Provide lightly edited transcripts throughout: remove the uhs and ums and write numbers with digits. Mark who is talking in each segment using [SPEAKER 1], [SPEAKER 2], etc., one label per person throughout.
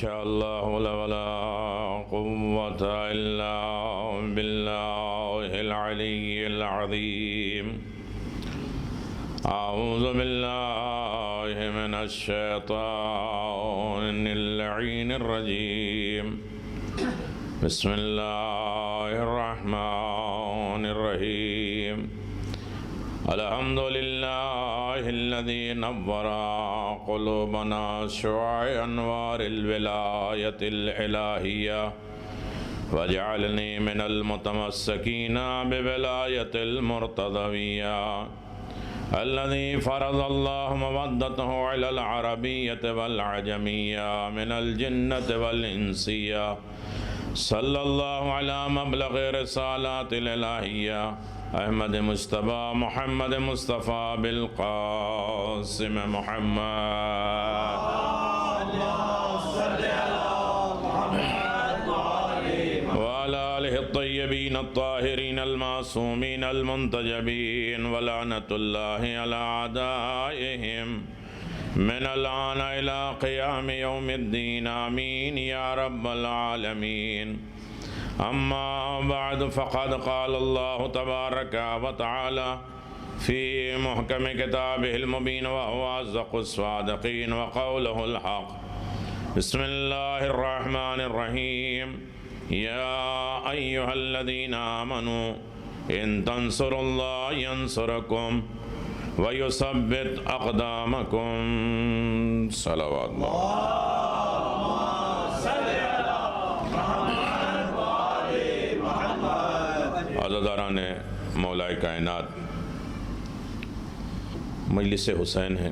[SPEAKER 1] شاء اللہ ولا قوة الا باللہ العلی العظیم اعوذ باللہ من الشیطان اللعین الرجیم بسم اللہ الرحمن الرحیم الحمدللہ الذی نور قلوبنا شعاع انوار الولایت الالہیہ وجعلنی من المتمسکین بولایت المرتضویہ الذي فرض الله مودته على العربية والعجمية من الجنة والإنسية صلى الله على مبلغ رسالات الإلهية احمد مصطفى محمد مصطفى بالقاسم محمد الطيبين الطاهرين المعصومين المنتجبين ولعنة الله على أعدائهم من الآن إلى قيام يوم الدين آمين يا رب العالمين أما بعد فقد قال الله تبارك وتعالى في محكم كتابه المبين وهو أصدق الصادقين وقوله الحق بسم الله الرحمن الرحيم يا أيها الذين آمنوا إن تنصروا الله ينصركم ويثبت أقدامكم صلوات عزیزان مولا کائنات، مجلس حسین ہے۔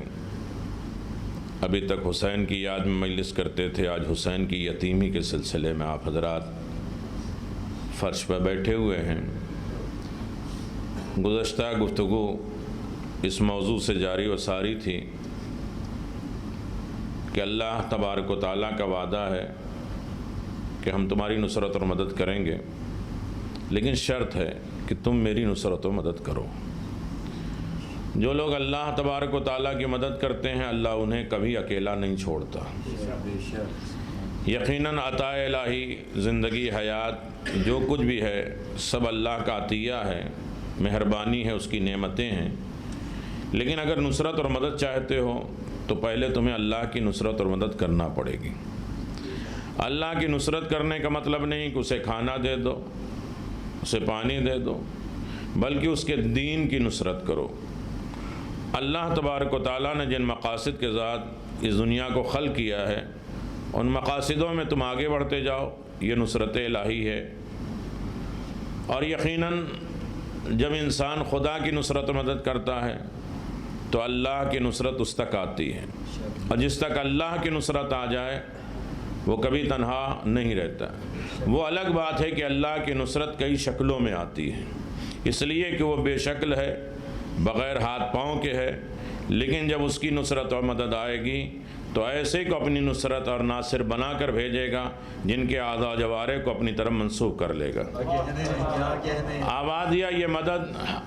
[SPEAKER 1] ابھی تک حسین کی یاد میں مجلس کرتے تھے، آج حسین کی یتیمی کے سلسلے میں آپ حضرات فرش پر بیٹھے ہوئے ہیں۔ گزشتہ گفتگو اس موضوع سے جاری و ساری تھی کہ اللہ تبارک و تعالیٰ کا وعدہ ہے کہ ہم تمہاری نصرت اور مدد کریں گے، لیکن شرط ہے کہ تم میری نصرت و مدد کرو۔ جو لوگ اللہ تبارک و تعالیٰ کی مدد کرتے ہیں، اللہ انہیں کبھی اکیلا نہیں چھوڑتا۔ یقیناً عطا الہی، زندگی، حیات، جو کچھ بھی ہے سب اللہ کا عطیہ ہے، مہربانی ہے، اس کی نعمتیں ہیں۔ لیکن اگر نصرت اور مدد چاہتے ہو تو پہلے تمہیں اللہ کی نصرت اور مدد کرنا پڑے گی۔ اللہ کی نصرت کرنے کا مطلب نہیں کہ اسے کھانا دے دو، اسے پانی دے دو، بلکہ اس کے دین کی نصرت کرو۔ اللہ تبارک و تعالیٰ نے جن مقاصد کے ذات اس دنیا کو خلق کیا ہے، ان مقاصدوں میں تم آگے بڑھتے جاؤ، یہ نصرت الہی ہے۔ اور یقیناً جب انسان خدا کی نصرت و مدد کرتا ہے تو اللہ کی نصرت اس تک آتی ہے، اور جس تک اللہ کی نصرت آ جائے وہ کبھی تنہا نہیں رہتا۔ وہ الگ بات ہے کہ اللہ کی نصرت کئی شکلوں میں آتی ہے، اس لیے کہ وہ بے شکل ہے، بغیر ہاتھ پاؤں کے ہے، لیکن جب اس کی نصرت اور مدد آئے گی تو ایسے کو اپنی نصرت اور ناصر بنا کر بھیجے گا جن کے اعضاء و جوارح کو اپنی طرف منسوخ کر لے گا۔ آبادیہ یہ مدد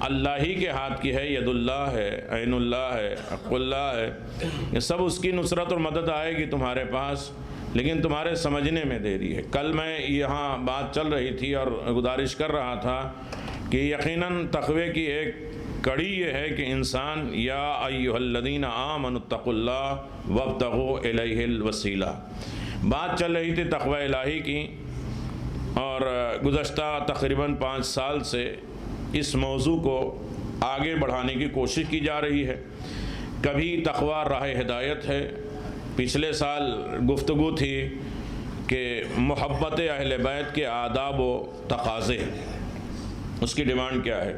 [SPEAKER 1] اللہ ہی کے ہاتھ کی ہے، ید اللہ ہے، عین اللہ ہے، حق اللہ ہے، یہ سب اس کی نصرت اور مدد آئے گی تمہارے پاس، لیکن تمہارے سمجھنے میں دیری ہے۔ کل میں یہاں بات چل رہی تھی اور گزارش کر رہا تھا کہ یقیناً تقوی کی ایک کڑی یہ ہے کہ انسان یا ایھا الذین آمنوا اتقوا اللہ وابتغوا الیہ الوسیلہ، بات چل رہی تھی تقوی الہی کی، اور گزشتہ تقریباً 5 سال سے اس موضوع کو آگے بڑھانے کی کوشش کی جا رہی ہے۔ کبھی تقوی راہ ہدایت ہے، پچھلے سال گفتگو تھی کہ محبت اہل بیت کے آداب و تقاضے، اس کی ڈیمانڈ کیا ہے۔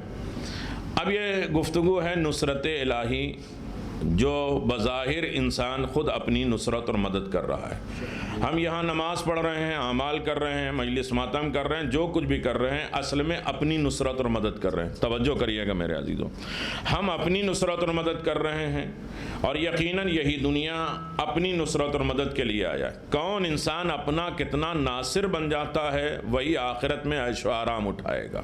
[SPEAKER 1] اب یہ گفتگو ہے نصرت الہی، جو بظاہر انسان خود اپنی نصرت اور مدد کر رہا ہے۔ ہم یہاں نماز پڑھ رہے ہیں، اعمال کر رہے ہیں، مجلس ماتم کر رہے ہیں، جو کچھ بھی کر رہے ہیں اصل میں اپنی نصرت اور مدد کر رہے ہیں۔ توجہ کریے گا میرے عزیزوں، ہم اپنی نصرت اور مدد کر رہے ہیں، اور یقیناً یہی دنیا اپنی نصرت اور مدد کے لیے آیا ہے۔ کون انسان اپنا کتنا ناصر بن جاتا ہے وہی آخرت میں عیش و آرام اٹھائے گا۔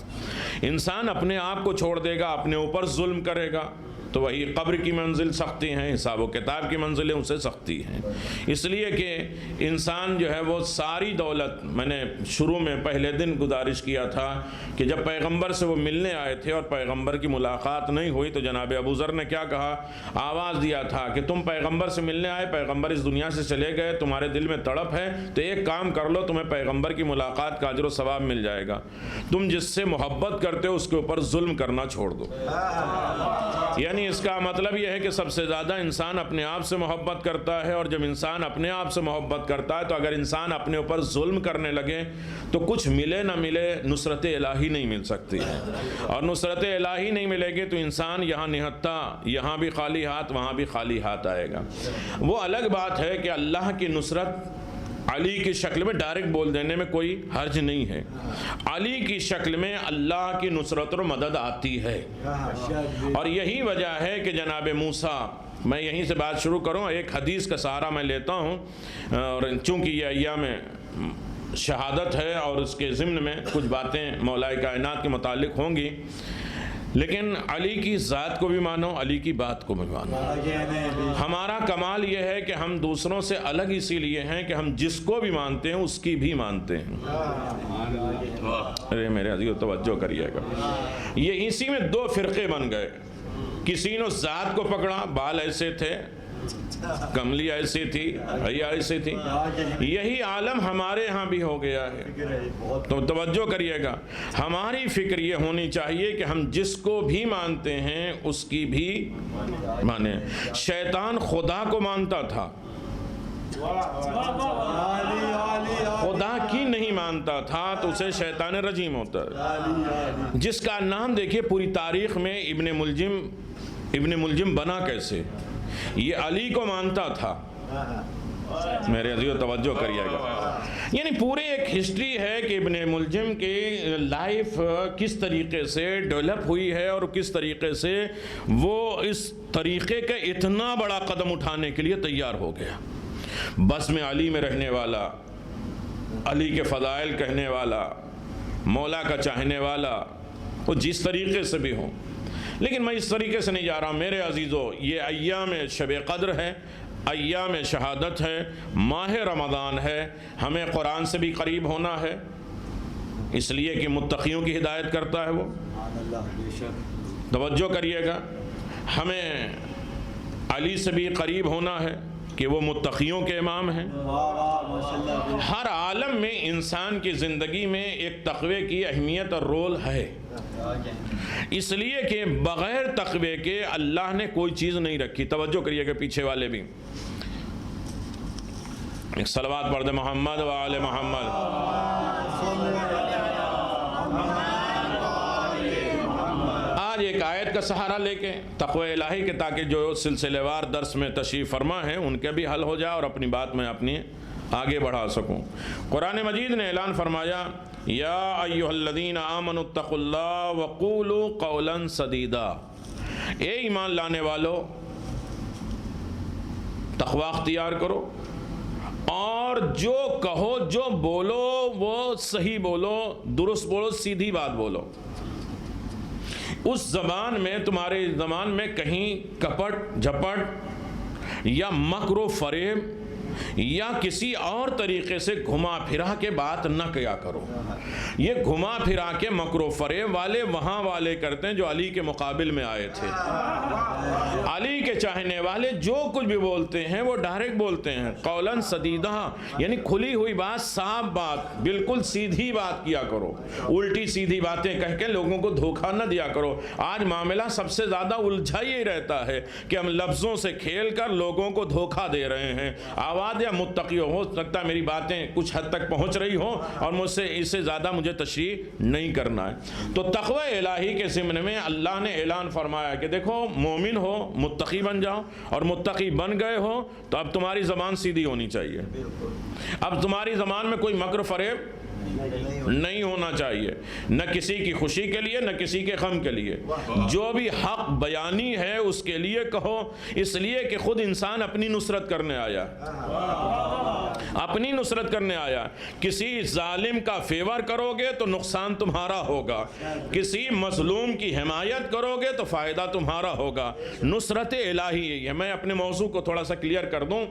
[SPEAKER 1] انسان اپنے آپ کو چھوڑ دے گا، اپنے اوپر ظلم کرے گا، تو وہی قبر کی منزل سختی ہیں، حساب و کتاب کی منزلیں اسے سختی ہیں۔ اس لیے کہ انسان جو ہے وہ ساری دولت، میں نے شروع میں پہلے دن گزارش کیا تھا کہ جب پیغمبر سے وہ ملنے آئے تھے اور پیغمبر کی ملاقات نہیں ہوئی تو جناب ابو ذر نے کیا کہا، آواز دیا تھا کہ تم پیغمبر سے ملنے آئے، پیغمبر اس دنیا سے چلے گئے، تمہارے دل میں تڑپ ہے تو ایک کام کر لو، تمہیں پیغمبر کی ملاقات کا اجر و ثواب مل جائے گا، تم جس سے محبت کرتے ہو اس کے اوپر ظلم کرنا چھوڑ دو۔ یعنی اس کا مطلب یہ ہے کہ سب سے زیادہ انسان اپنے آپ سے محبت کرتا ہے، اور جب انسان اپنے آپ سے محبت کرتا ہے تو اگر انسان اپنے اوپر ظلم کرنے لگے تو کچھ ملے نہ ملے نصرت الہی نہیں مل سکتی ہے، اور نصرت الہی نہیں ملے گی تو انسان یہاں نہتا، یہاں بھی خالی ہاتھ وہاں بھی خالی ہاتھ آئے گا۔ وہ الگ بات ہے کہ اللہ کی نصرت علی کی شکل میں ڈائریکٹ بول دینے میں کوئی حرج نہیں ہے، علی کی شکل میں اللہ کی نصرت اور مدد آتی ہے، اور یہی وجہ ہے کہ جناب موسیٰ، میں یہیں سے بات شروع کروں، ایک حدیث کا سہارا میں لیتا ہوں، اور چونکہ یہ ایام شہادت ہے اور اس کے ضمن میں کچھ باتیں مولا کائنات کے متعلق ہوں گی، لیکن علی کی ذات کو بھی مانو، علی کی بات کو بھی مانو۔ ہمارا کمال یہ ہے کہ ہم دوسروں سے الگ اسی لیے ہیں کہ ہم جس کو بھی مانتے ہیں اس کی بھی مانتے ہیں۔ ارے میرے عزیزو توجہ کریے گا، یہ اسی میں دو فرقے بن گئے، کسی نے ذات کو پکڑا، بال ایسے تھے، کملی ایسی تھی، حیا ایسی تھی، یہی عالم ہمارے ہاں بھی ہو گیا ہے۔ تو توجہ کریے گا، ہماری فکر یہ ہونی چاہیے کہ ہم جس کو بھی مانتے ہیں اس کی بھی مانیں۔ شیطان خدا کو مانتا تھا، خدا کی نہیں مانتا تھا تو اسے شیطان رجیم ہوتا ہے، جس کا نام دیکھیے پوری تاریخ میں ابن ملجم بنا کیسے، یہ علی کو مانتا تھا۔ میرے عزیزو توجہ کریے گا، یعنی پورے ایک ہسٹری ہے کہ ابن ملجم کی لائف کس طریقے سے ڈیولپ ہوئی ہے اور کس طریقے سے وہ اس طریقے کا اتنا بڑا قدم اٹھانے کے لیے تیار ہو گیا۔ بس میں علی میں رہنے والا، علی کے فضائل کہنے والا، مولا کا چاہنے والا، وہ جس طریقے سے بھی ہوں، لیکن میں اس طریقے سے نہیں جا رہا ہوں۔ میرے عزیزو، یہ ایام شب قدر ہے، ایام شہادت ہے، ماہ رمضان ہے، ہمیں قرآن سے بھی قریب ہونا ہے، اس لیے کہ متقیوں کی ہدایت کرتا ہے وہ۔ توجہ کریے گا، ہمیں علی سے بھی قریب ہونا ہے کہ وہ متقیوں کے امام ہیں۔ ہر عالم میں انسان کی زندگی میں ایک تقوی کی اہمیت اور رول ہے، اس لیے کہ بغیر تقوی کے اللہ نے کوئی چیز نہیں رکھی۔ توجہ کریے کہ پیچھے والے بھی ایک صلوات پڑھ دے، محمد و آل محمد۔ آج ایک آیت کا سہارا لے کے تقوی الہی کے، تاکہ جو سلسلے وار درس میں تشریف فرما ہیں ان کے بھی حل ہو جائے اور اپنی بات میں اپنی آگے بڑھا سکوں۔ قرآن مجید نے اعلان فرمایا، یا ایھا الذین آمنوا اتقوا اللہ وقولوا قولا سدیدا، اے ایمان لانے والو تقوی اختیار کرو اور جو کہو، جو بولو وہ صحیح بولو، درست بولو، سیدھی بات بولو۔ اس زبان میں، تمہارے زبان میں کہیں کپٹ جھپٹ یا مکر و فریب یا کسی اور طریقے سے گھما پھرا کے بات نہ کیا کرو۔ یہ گھما پھرا کے مکر و فریب والے وہاں والے کرتے ہیں جو علی کے مقابل میں آئے تھے۔ علی کے چاہنے والے جو کچھ بھی بولتے ہیں وہ ڈائریکٹ بولتے ہیں، قولاً سدیدہ، یعنی کھلی ہوئی بات، صاف بات، بالکل سیدھی بات کیا کرو، الٹی سیدھی باتیں کہہ کے لوگوں کو دھوکہ نہ دیا کرو۔ آج معاملہ سب سے زیادہ الجھا یہ رہتا ہے کہ ہم لفظوں سے کھیل کر لوگوں کو دھوکہ دے رہے ہیں۔ آواز یا متقی ہو سکتا ہے میری باتیں کچھ حد تک پہنچ رہی ہوں اور مجھ سے اس سے زیادہ مجھے تشریح نہیں کرنا ہے۔ تو تقوی الہی کے ضمن میں اللہ نے اعلان فرمایا کہ دیکھو، مومن ہو متقی بن جاؤ، اور متقی بن گئے ہو تو اب تمہاری زبان سیدھی ہونی چاہیے، اب تمہاری زبان میں کوئی مکر فریب نہیں ہونا چاہیے، نہ کسی کی خوشی کے لیے نہ کسی کے غم کے لیے۔ جو بھی حق بیانی ہے اس کے لیے کہو، اس لیے کہ خود انسان اپنی نصرت کرنے آیا۔ اپنی نصرت کرنے آیا. کسی ظالم کا فیور کرو گے تو نقصان تمہارا ہوگا, کسی مظلوم کی حمایت کرو گے تو فائدہ تمہارا ہوگا. نصرت الہی یہی ہے. میں اپنے موضوع کو تھوڑا سا کلیئر کر دوں.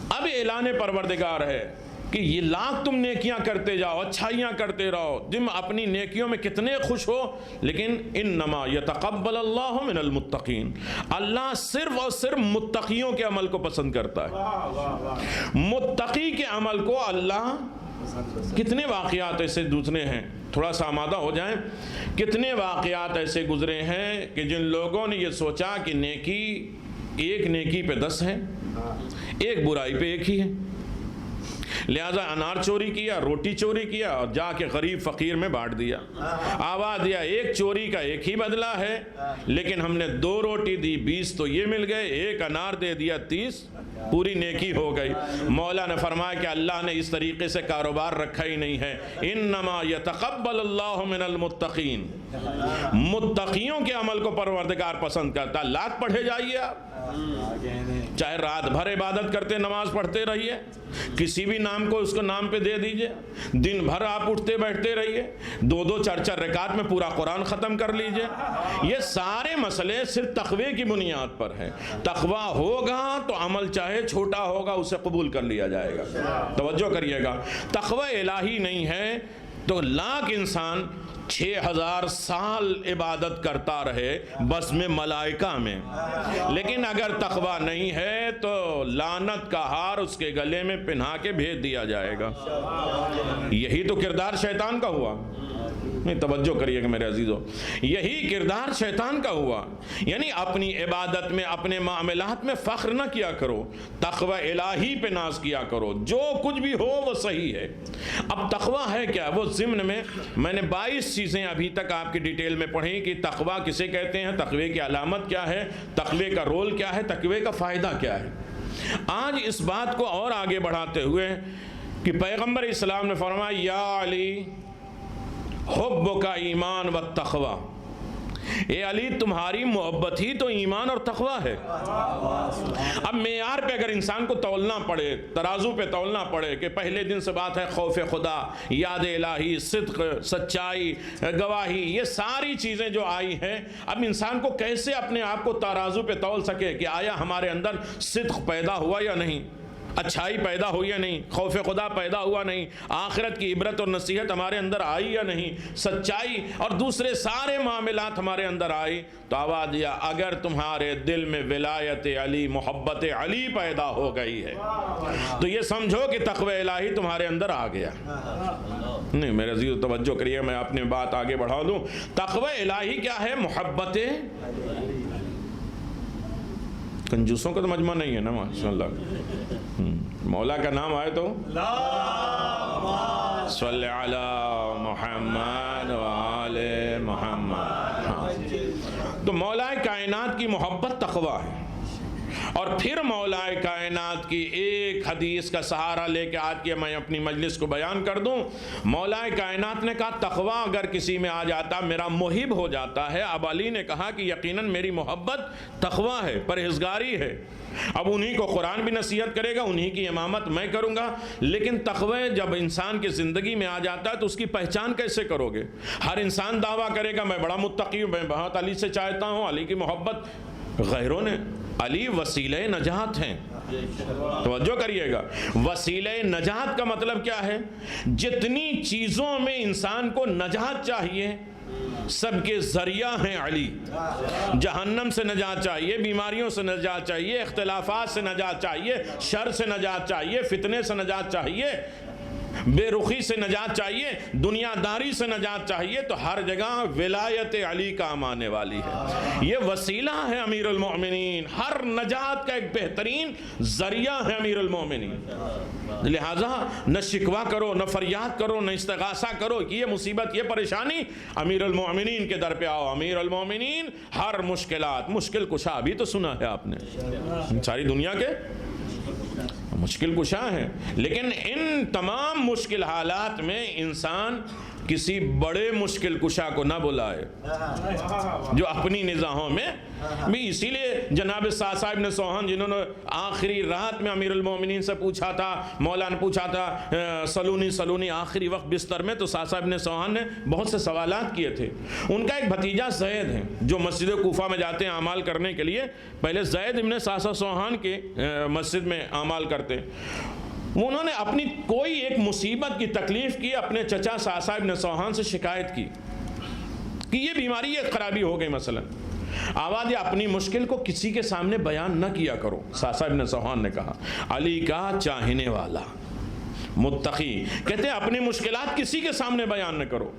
[SPEAKER 1] اب اعلان پروردگار ہے کہ یہ لاکھ تم نیکیاں کرتے جاؤ, اچھائیاں کرتے رہو, تم اپنی نیکیوں میں کتنے خوش ہو, لیکن انما یتقبل اللہ من المتقین, اللہ صرف اور صرف متقیوں کے عمل کو پسند کرتا ہے. متقی کے عمل کو اللہ, کتنے واقعات ایسے دوسرے ہیں, تھوڑا سا آمادہ ہو جائیں, کتنے واقعات ایسے گزرے ہیں کہ جن لوگوں نے یہ سوچا کہ نیکی ایک نیکی پہ 10 ہے, ایک برائی پہ 1 ہی ہے, لہذا انار چوری کیا, روٹی چوری کیا اور جا کے غریب فقیر میں بانٹ دیا. آواز دیا ایک چوری کا 1 ہی بدلہ ہے, لیکن ہم نے 2 روٹی دی 20 تو یہ مل گئے, 1 انار دے دیا 30, پوری نیکی ہو گئی. مولا نے فرمایا کہ اللہ نے اس طریقے سے کاروبار رکھا ہی نہیں ہے. انما یتقبل اللہ من المتقین, متقیوں کے عمل کو پروردگار پسند کرتا. لاکھ پڑھے جائیے آپ, چاہے رات بھر عبادت کرتے نماز پڑھتے رہیے, کسی بھی نام کو اس کو نام پہ دے دیجئے, دن بھر آپ اٹھتے بیٹھتے رہیے, 2-2 4-4 رکعت میں پورا قرآن ختم کر لیجئے. یہ سارے مسئلے صرف تقوی کی بنیاد پر ہیں. تقوی ہوگا تو عمل چاہے چھوٹا ہوگا اسے قبول کر لیا جائے گا. توجہ کریے گا, تقوی الہی نہیں ہے تو لاکھ انسان 6000 سال عبادت کرتا رہے بس میں ملائکہ میں, لیکن اگر تقوی نہیں ہے تو لعنت کا ہار اس کے گلے میں پہنا کے بھیج دیا جائے گا. یہی تو کردار شیطان کا ہوا. نہیں, توجہ کریے کہ میرے عزیزو, یہی کردار شیطان کا ہوا. یعنی اپنی عبادت میں, اپنے معاملات میں فخر نہ کیا کرو, تقوی الہی پہ ناز کیا کرو. جو کچھ بھی ہو وہ صحیح ہے. اب تقوی ہے کیا, وہ ضمن میں نے 22 چیزیں ابھی تک آپ کی ڈیٹیل میں پڑھی کہ تقوی کسے کہتے ہیں, تقوی کی علامت کیا ہے, تقوی کا رول کیا ہے, تقوی کا فائدہ کیا ہے. آج اس بات کو اور آگے بڑھاتے ہوئے کہ پیغمبر اسلام نے فرمایا یا علی حب کا ایمان و تقوی, اے علی تمہاری محبت ہی تو ایمان اور تقوی ہے. اب معیار پہ اگر انسان کو تولنا پڑے, ترازو پہ تولنا پڑے کہ پہلے دن سے بات ہے خوف خدا, یاد الہی, صدق, سچائی, گواہی, یہ ساری چیزیں جو آئی ہیں, اب انسان کو کیسے اپنے آپ کو ترازو پہ تول سکے کہ آیا ہمارے اندر صدق پیدا ہوا یا نہیں, اچھائی پیدا ہوئی یا نہیں, خوف خدا پیدا ہوا نہیں, آخرت کی عبرت اور نصیحت ہمارے اندر آئی یا نہیں, سچائی اور دوسرے سارے معاملات ہمارے اندر آئی. تو آواز دیا اگر تمہارے دل میں ولایت علی, محبت علی پیدا ہو گئی ہے تو یہ سمجھو کہ تقوی الہی تمہارے اندر آ گیا. نہیں میرے عزیز توجہ کریے, میں اپنی بات آگے بڑھا دوں. تقوی الہی کیا ہے, محبت, کنجوسوں کا تو مجمع نہیں ہے نا ماشاء اللہ. مولا کا نام آئے تو صلی علی محمد و آل محمد. تو مولا کائنات کی محبت تقوی ہے. اور پھر مولا کائنات کی ایک حدیث کا سہارا لے کے آج کے میں اپنی مجلس کو بیان کر دوں. مولا کائنات نے کہا تقوی اگر کسی میں آ جاتا میرا محب ہو جاتا ہے. اب علی نے کہا کہ یقیناً میری محبت تقوی ہے, پرہیزگاری ہے. اب انہی کو قرآن بھی نصیحت کرے گا, انہی کی امامت میں کروں گا. لیکن تقوی جب انسان کی زندگی میں آ جاتا ہے تو اس کی پہچان کیسے کرو گے؟ ہر انسان دعویٰ کرے گا میں بڑا متقی ہوں, میں بہت علی سے چاہتا ہوں, علی کی محبت. غیروں نے, علی وسیلہ نجات ہیں. توجہ کریے گا, وسیلہ نجات کا مطلب کیا ہے؟ جتنی چیزوں میں انسان کو نجات چاہیے سب کے ذریعہ ہیں علی. جہنم سے نجات چاہیے, بیماریوں سے نجات چاہیے, اختلافات سے نجات چاہیے, شر سے نجات چاہیے, فتنے سے نجات چاہیے, بے رخی سے نجات چاہیے, دنیا داری سے نجات چاہیے, تو ہر جگہ ولایت علی کام آنے والی ہے. یہ وسیلہ ہے امیر المؤمنین, ہر نجات کا ایک بہترین ذریعہ ہے امیر المؤمنین. لہٰذا نہ شکوہ کرو, نہ فریاد کرو, نہ استغاثہ کرو کہ یہ مصیبت, یہ پریشانی, امیر المؤمنین کے در پہ آؤ. امیر المؤمنین ہر مشکلات, مشکل کشا بھی تو سنا ہے آپ نے, ساری دنیا کے مشکل کشا ہیں, لیکن ان تمام مشکل حالات میں انسان کسی بڑے مشکل کشا کو نہ بلائے جو اپنی نزاعوں میں بھی. اسی لیے جناب سعصا ابن سوہان جنہوں نے آخری رات میں امیر المومنین سے پوچھا تھا، مولا نے پوچھا تھا سلونی سلونی، آخری وقت بستر میں، تو سعصا ابن سوہان نے بہت سے سوالات کیے تھے. ان کا ایک بھتیجا زید ہے جو مسجد کوفہ میں جاتے ہیں اعمال کرنے کے لیے. پہلے زید ابن سعصا سوہان کے مسجد میں اعمال کرتے ہیں. انہوں نے اپنی کوئی ایک مصیبت کی تکلیف کی، اپنے چچا سعصا ابن سوہان سے شکایت کی کہ یہ بیماری، یہ خرابی ہو گئی مثلا. آواز اپنی مشکل کو کسی کے سامنے بیان نہ کیا کرو. سعصا ابن سوہان نے کہا علی کا چاہنے والا متقی کہتے ہیں اپنی مشکلات کسی کے سامنے بیان نہ کرو.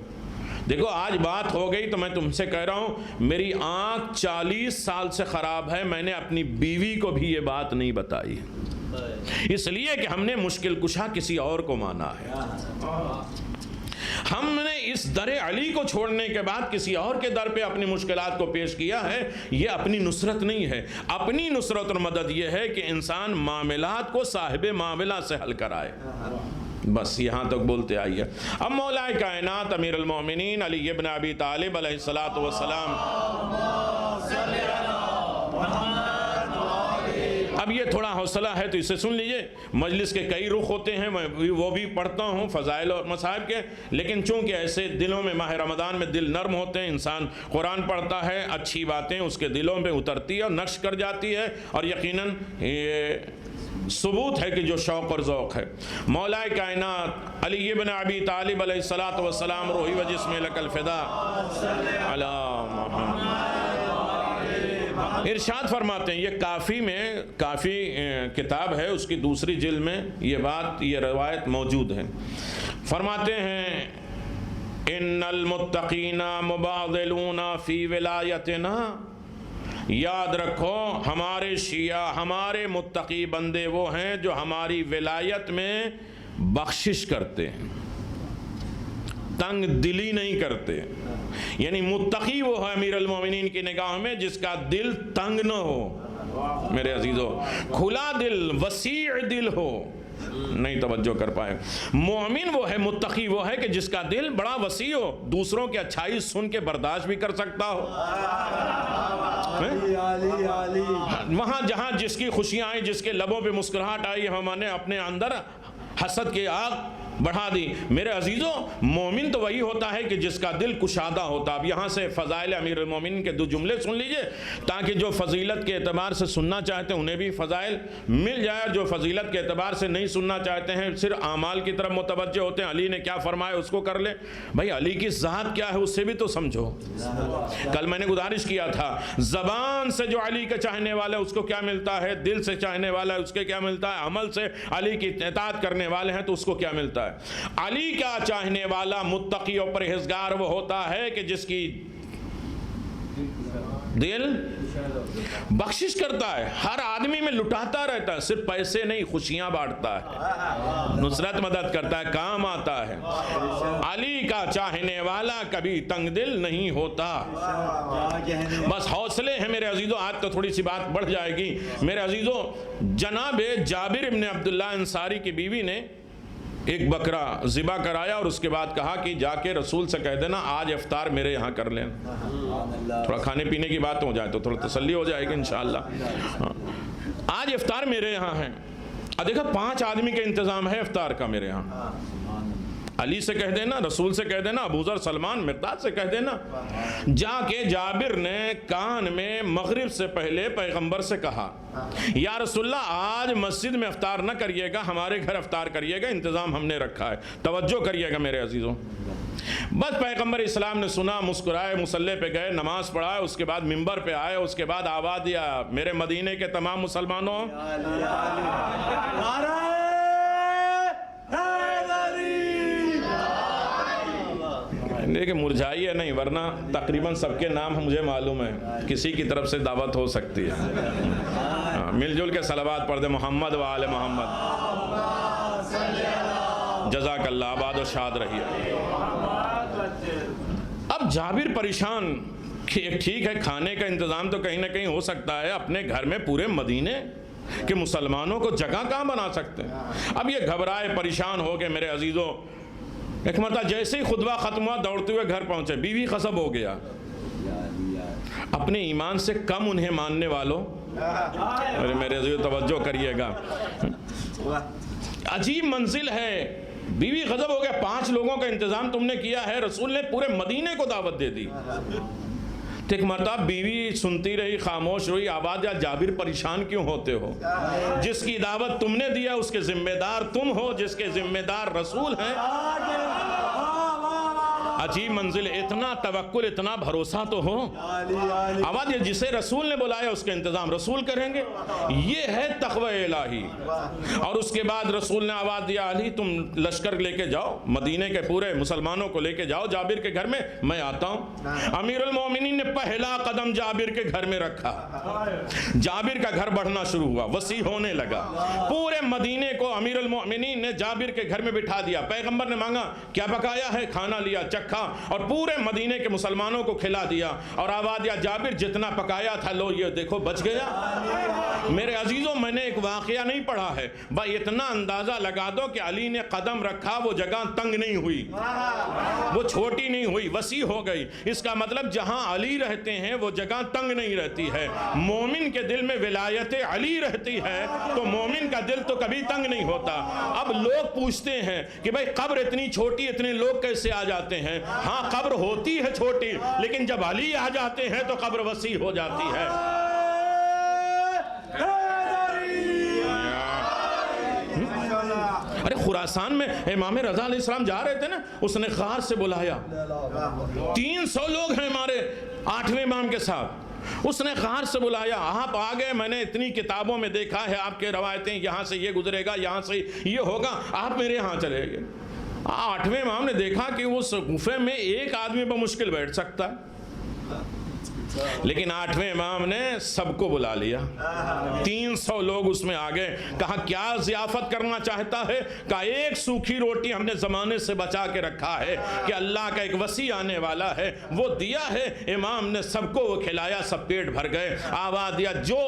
[SPEAKER 1] دیکھو آج بات ہو گئی تو میں تم سے کہہ رہا ہوں، میری آنکھ 40 سال سے خراب ہے، میں نے اپنی بیوی کو بھی یہ بات نہیں بتائی، اس لیے کہ ہم نے مشکل کشا کسی اور کو مانا ہے. ہم نے اس در علی کو چھوڑنے کے بعد کسی اور کے در پہ اپنی مشکلات کو پیش کیا ہے. یہ اپنی نصرت نہیں ہے. اپنی نصرت اور مدد یہ ہے کہ انسان معاملات کو صاحب معاملہ سے حل کرائے. بس یہاں تک بولتے آئیے. اب مولا کائنات امیر المومنین علی ابن ابی طالب علیہ الصلوۃ والسلام، اب یہ تھوڑا حوصلہ ہے تو اسے سن لیجئے. مجلس کے کئی رخ ہوتے ہیں، میں وہ بھی پڑھتا ہوں فضائل اور مصائب کے، لیکن چونکہ ایسے دلوں میں ماہ رمضان میں دل نرم ہوتے ہیں، انسان قرآن پڑھتا ہے، اچھی باتیں اس کے دلوں میں اترتی ہے اور نقش کر جاتی ہے، اور یقیناً یہ ثبوت ہے کہ جو شوق اور ذوق ہے. مولا کائنات علی ابن ابی طالب علیہ الصلوۃ والسلام روحی و جسمی لک الفدا علی محمد ارشاد فرماتے ہیں. یہ کافی میں، کافی کتاب ہے، اس کی دوسری جلد میں یہ بات، یہ روایت موجود ہے. فرماتے ہیں ان المتقین مباذلون فی ولایتنا، یاد رکھو ہمارے شیعہ، ہمارے متقی بندے وہ ہیں جو ہماری ولایت میں بخشش کرتے ہیں، تنگ دلی نہیں کرتے. یعنی متقی وہ ہے امیر المومنین کی نگاہ میں جس کا دل تنگ نہ ہو. میرے عزیزو، کھلا دل، وسیع دل ہو. نہیں توجہ کر پائے. مومن وہ ہے، متقی وہ ہے کہ جس کا دل بڑا وسیع ہو، دوسروں کی اچھائی سن کے برداشت بھی کر سکتا ہو. وہاں جہاں جس کی خوشیاں آئیں، جس کے لبوں پہ مسکراہٹ آئی، ہم نے اپنے اندر حسد کی آگ بڑھا دی. میرے عزیزوں، مومن تو وہی ہوتا ہے کہ جس کا دل کشادہ ہوتا. اب یہاں سے فضائل امیر المومنین کے 2 جملے سن لیجئے تاکہ جو فضیلت کے اعتبار سے سننا چاہتے ہیں انہیں بھی فضائل مل جائے، جو فضیلت کے اعتبار سے نہیں سننا چاہتے ہیں، صرف اعمال کی طرف متوجہ ہوتے ہیں، علی نے کیا فرمایا اس کو کر لیں. بھائی علی کی ذات کیا ہے اس سے بھی تو سمجھو. کل میں نے گزارش کیا تھا، زبان سے جو علی کا چاہنے والا ہے اس کو کیا ملتا ہے، دل سے چاہنے والا ہے اس کے کیا ملتا ہے، عمل سے علی کی اطاعت کرنے والے ہیں تو اس کو کیا ملتا ہے. علی کا چاہنے والا متقی اور پرہیزگار وہ ہوتا ہے کہ جس کی دل بخشش کرتا ہے، ہر آدمی میں لٹاتا رہتا ہے، صرف پیسے نہیں خوشیاں بانٹتا ہے، نصرت مدد کرتا ہے، کام آتا ہے. علی کا چاہنے والا کبھی تنگ دل نہیں ہوتا. بس حوصلے ہیں میرے عزیزوں. آج تو تھوڑی سی بات بڑھ جائے گی میرے عزیزوں. جناب جابر ابن عبداللہ انصاری کی بیوی نے ایک بکرا ذبح کرایا اور اس کے بعد کہا کہ جا کے رسول سے کہہ دینا آج افطار میرے یہاں کر لیں. تھوڑا کھانے پینے کی بات ہو جائے تو تھوڑا تسلی ہو جائے گی انشاءاللہ. آج افطار میرے یہاں ہے. دیکھا 5 آدمی کا انتظام ہے افطار کا میرے یہاں. علی سے کہہ دینا، رسول سے کہہ دینا، ابو ذر، سلمان، مقداد سے کہہ دینا. جا کے جابر نے کان میں مغرب سے پہلے پیغمبر سے کہا یا رسول اللہ آج مسجد میں افطار نہ کریے گا، ہمارے گھر افطار کریے گا، انتظام ہم نے رکھا ہے، توجہ کریے گا میرے عزیزوں. بس پیغمبر اسلام نے سنا، مسکرائے، مصلی پہ گئے، نماز پڑھائے، اس کے بعد ممبر پہ آئے، اس کے بعد آواز دیا میرے مدینے کے تمام مسلمانوں، دیکھیں مرجائیے نہیں، ورنہ تقریباً سب کے نام مجھے معلوم ہے، کسی کی طرف سے دعوت ہو سکتی ہے. مل جل کے صلوات پڑھ دے محمد و آل محمد. جزاک اللہ، آباد و شاد رہیے. اب جابر پریشان کہ ٹھیک ہے کھانے کا انتظام تو کہیں نہ کہیں ہو سکتا ہے، اپنے گھر میں پورے مدینے کہ مسلمانوں کو جگہ کہاں بنا سکتے ہیں. اب یہ گھبرائے، پریشان ہو کے میرے عزیزوں ایک مرتبہ جیسے ہی خطبہ ختم ہوا دوڑتے ہوئے گھر پہنچے، بیوی غصب ہو گیا، اپنے ایمان سے کم انہیں ماننے والوں، میرے عزیز توجہ کریے گا، عجیب منزل ہے، بیوی غضب ہو گیا، 5 لوگوں کا انتظام تم نے کیا ہے، رسول نے پورے مدینے کو دعوت دے دی۔ تو ایک مرتبہ بیوی سنتی رہی، خاموش رہی، آواز یا جابر پریشان کیوں ہوتے ہو، جس کی دعوت تم نے دیا اس کے ذمہ دار تم ہو، جس کے ذمہ دار رسول ہیں۔ عجیب منزل، اتنا توکل، اتنا بھروسہ تو ہو، آواز یہ جسے رسول نے بلایا اس کے انتظام رسول کریں گے، یہ ہے تقوی الہی۔ اور اس کے بعد رسول نے آواز دیا، علی تم لشکر لے کے جاؤ، مدینے کے پورے مسلمانوں کو لے کے جاؤ جابر کے گھر میں آتا ہوں۔ امیر المومنین نے پہلا قدم جابر کے گھر میں رکھا، جابر کا گھر بڑھنا شروع ہوا، وسیع ہونے لگا، پورے مدینے کو امیر المومنین نے جابر کے گھر میں بٹھا دیا۔ پیغمبر نے مانگا کیا پکایا ہے، کھانا لیا، چکھا، اور پورے مدینے کے مسلمانوں کو کھلا دیا، اور آواز دیا جابر جتنا پکایا تھا لو یہ دیکھو بچ گیا۔ میرے عزیزوں میں نے ایک واقعہ نہیں پڑھا ہے، بھائی اتنا اندازہ لگا دو کہ علی نے قدم رکھا، وہ جگہ تنگ نہیں ہوئی، وہ چھوٹی نہیں ہوئی، وسیع ہو گئی۔ اس کا مطلب جہاں علی رہتے ہیں وہ جگہ تنگ نہیں رہتی ہے۔ مومن کے دل میں ولایت علی رہتی ہے تو مومن کا دل تو کبھی تنگ نہیں ہوتا۔ اب لوگ پوچھتے ہیں کہ بھائی قبر اتنی چھوٹی، اتنے لوگ کیسے آ جاتے ہیں؟ ہاں قبر ہوتی ہے چھوٹی، لیکن جب علی آ جاتے ہیں تو قبر وسیع ہو جاتی ہے۔ ارے خراسان میں امام رضا علیہ السلام جا رہے تھے نا، اس نے غار سے بلایا، 300 لوگ ہیں ہمارے 8ویں امام کے ساتھ، اس نے غار سے بلایا، آپ آ گئے، میں نے اتنی کتابوں میں دیکھا ہے آپ کے روایتیں، یہاں سے یہ گزرے گا، یہاں سے یہ ہوگا، آپ میرے یہاں چلے گئے۔ 8ویں امام نے دیکھا کہ اس غفے میں ایک آدمی بمشکل بیٹھ سکتا ہے، لیکن 8ویں امام نے سب کو بلا لیا، 300 لوگ اس میں آ گئے۔ کہا کیا ضیافت کرنا چاہتا ہے؟ کہا ایک سوکھی روٹی ہم نے زمانے سے بچا کے رکھا ہے کہ اللہ کا ایک وسیع آنے والا ہے، وہ دیا ہے۔ امام نے سب کو وہ کھلایا، سب پیٹ بھر گئے۔ آواز دیا جو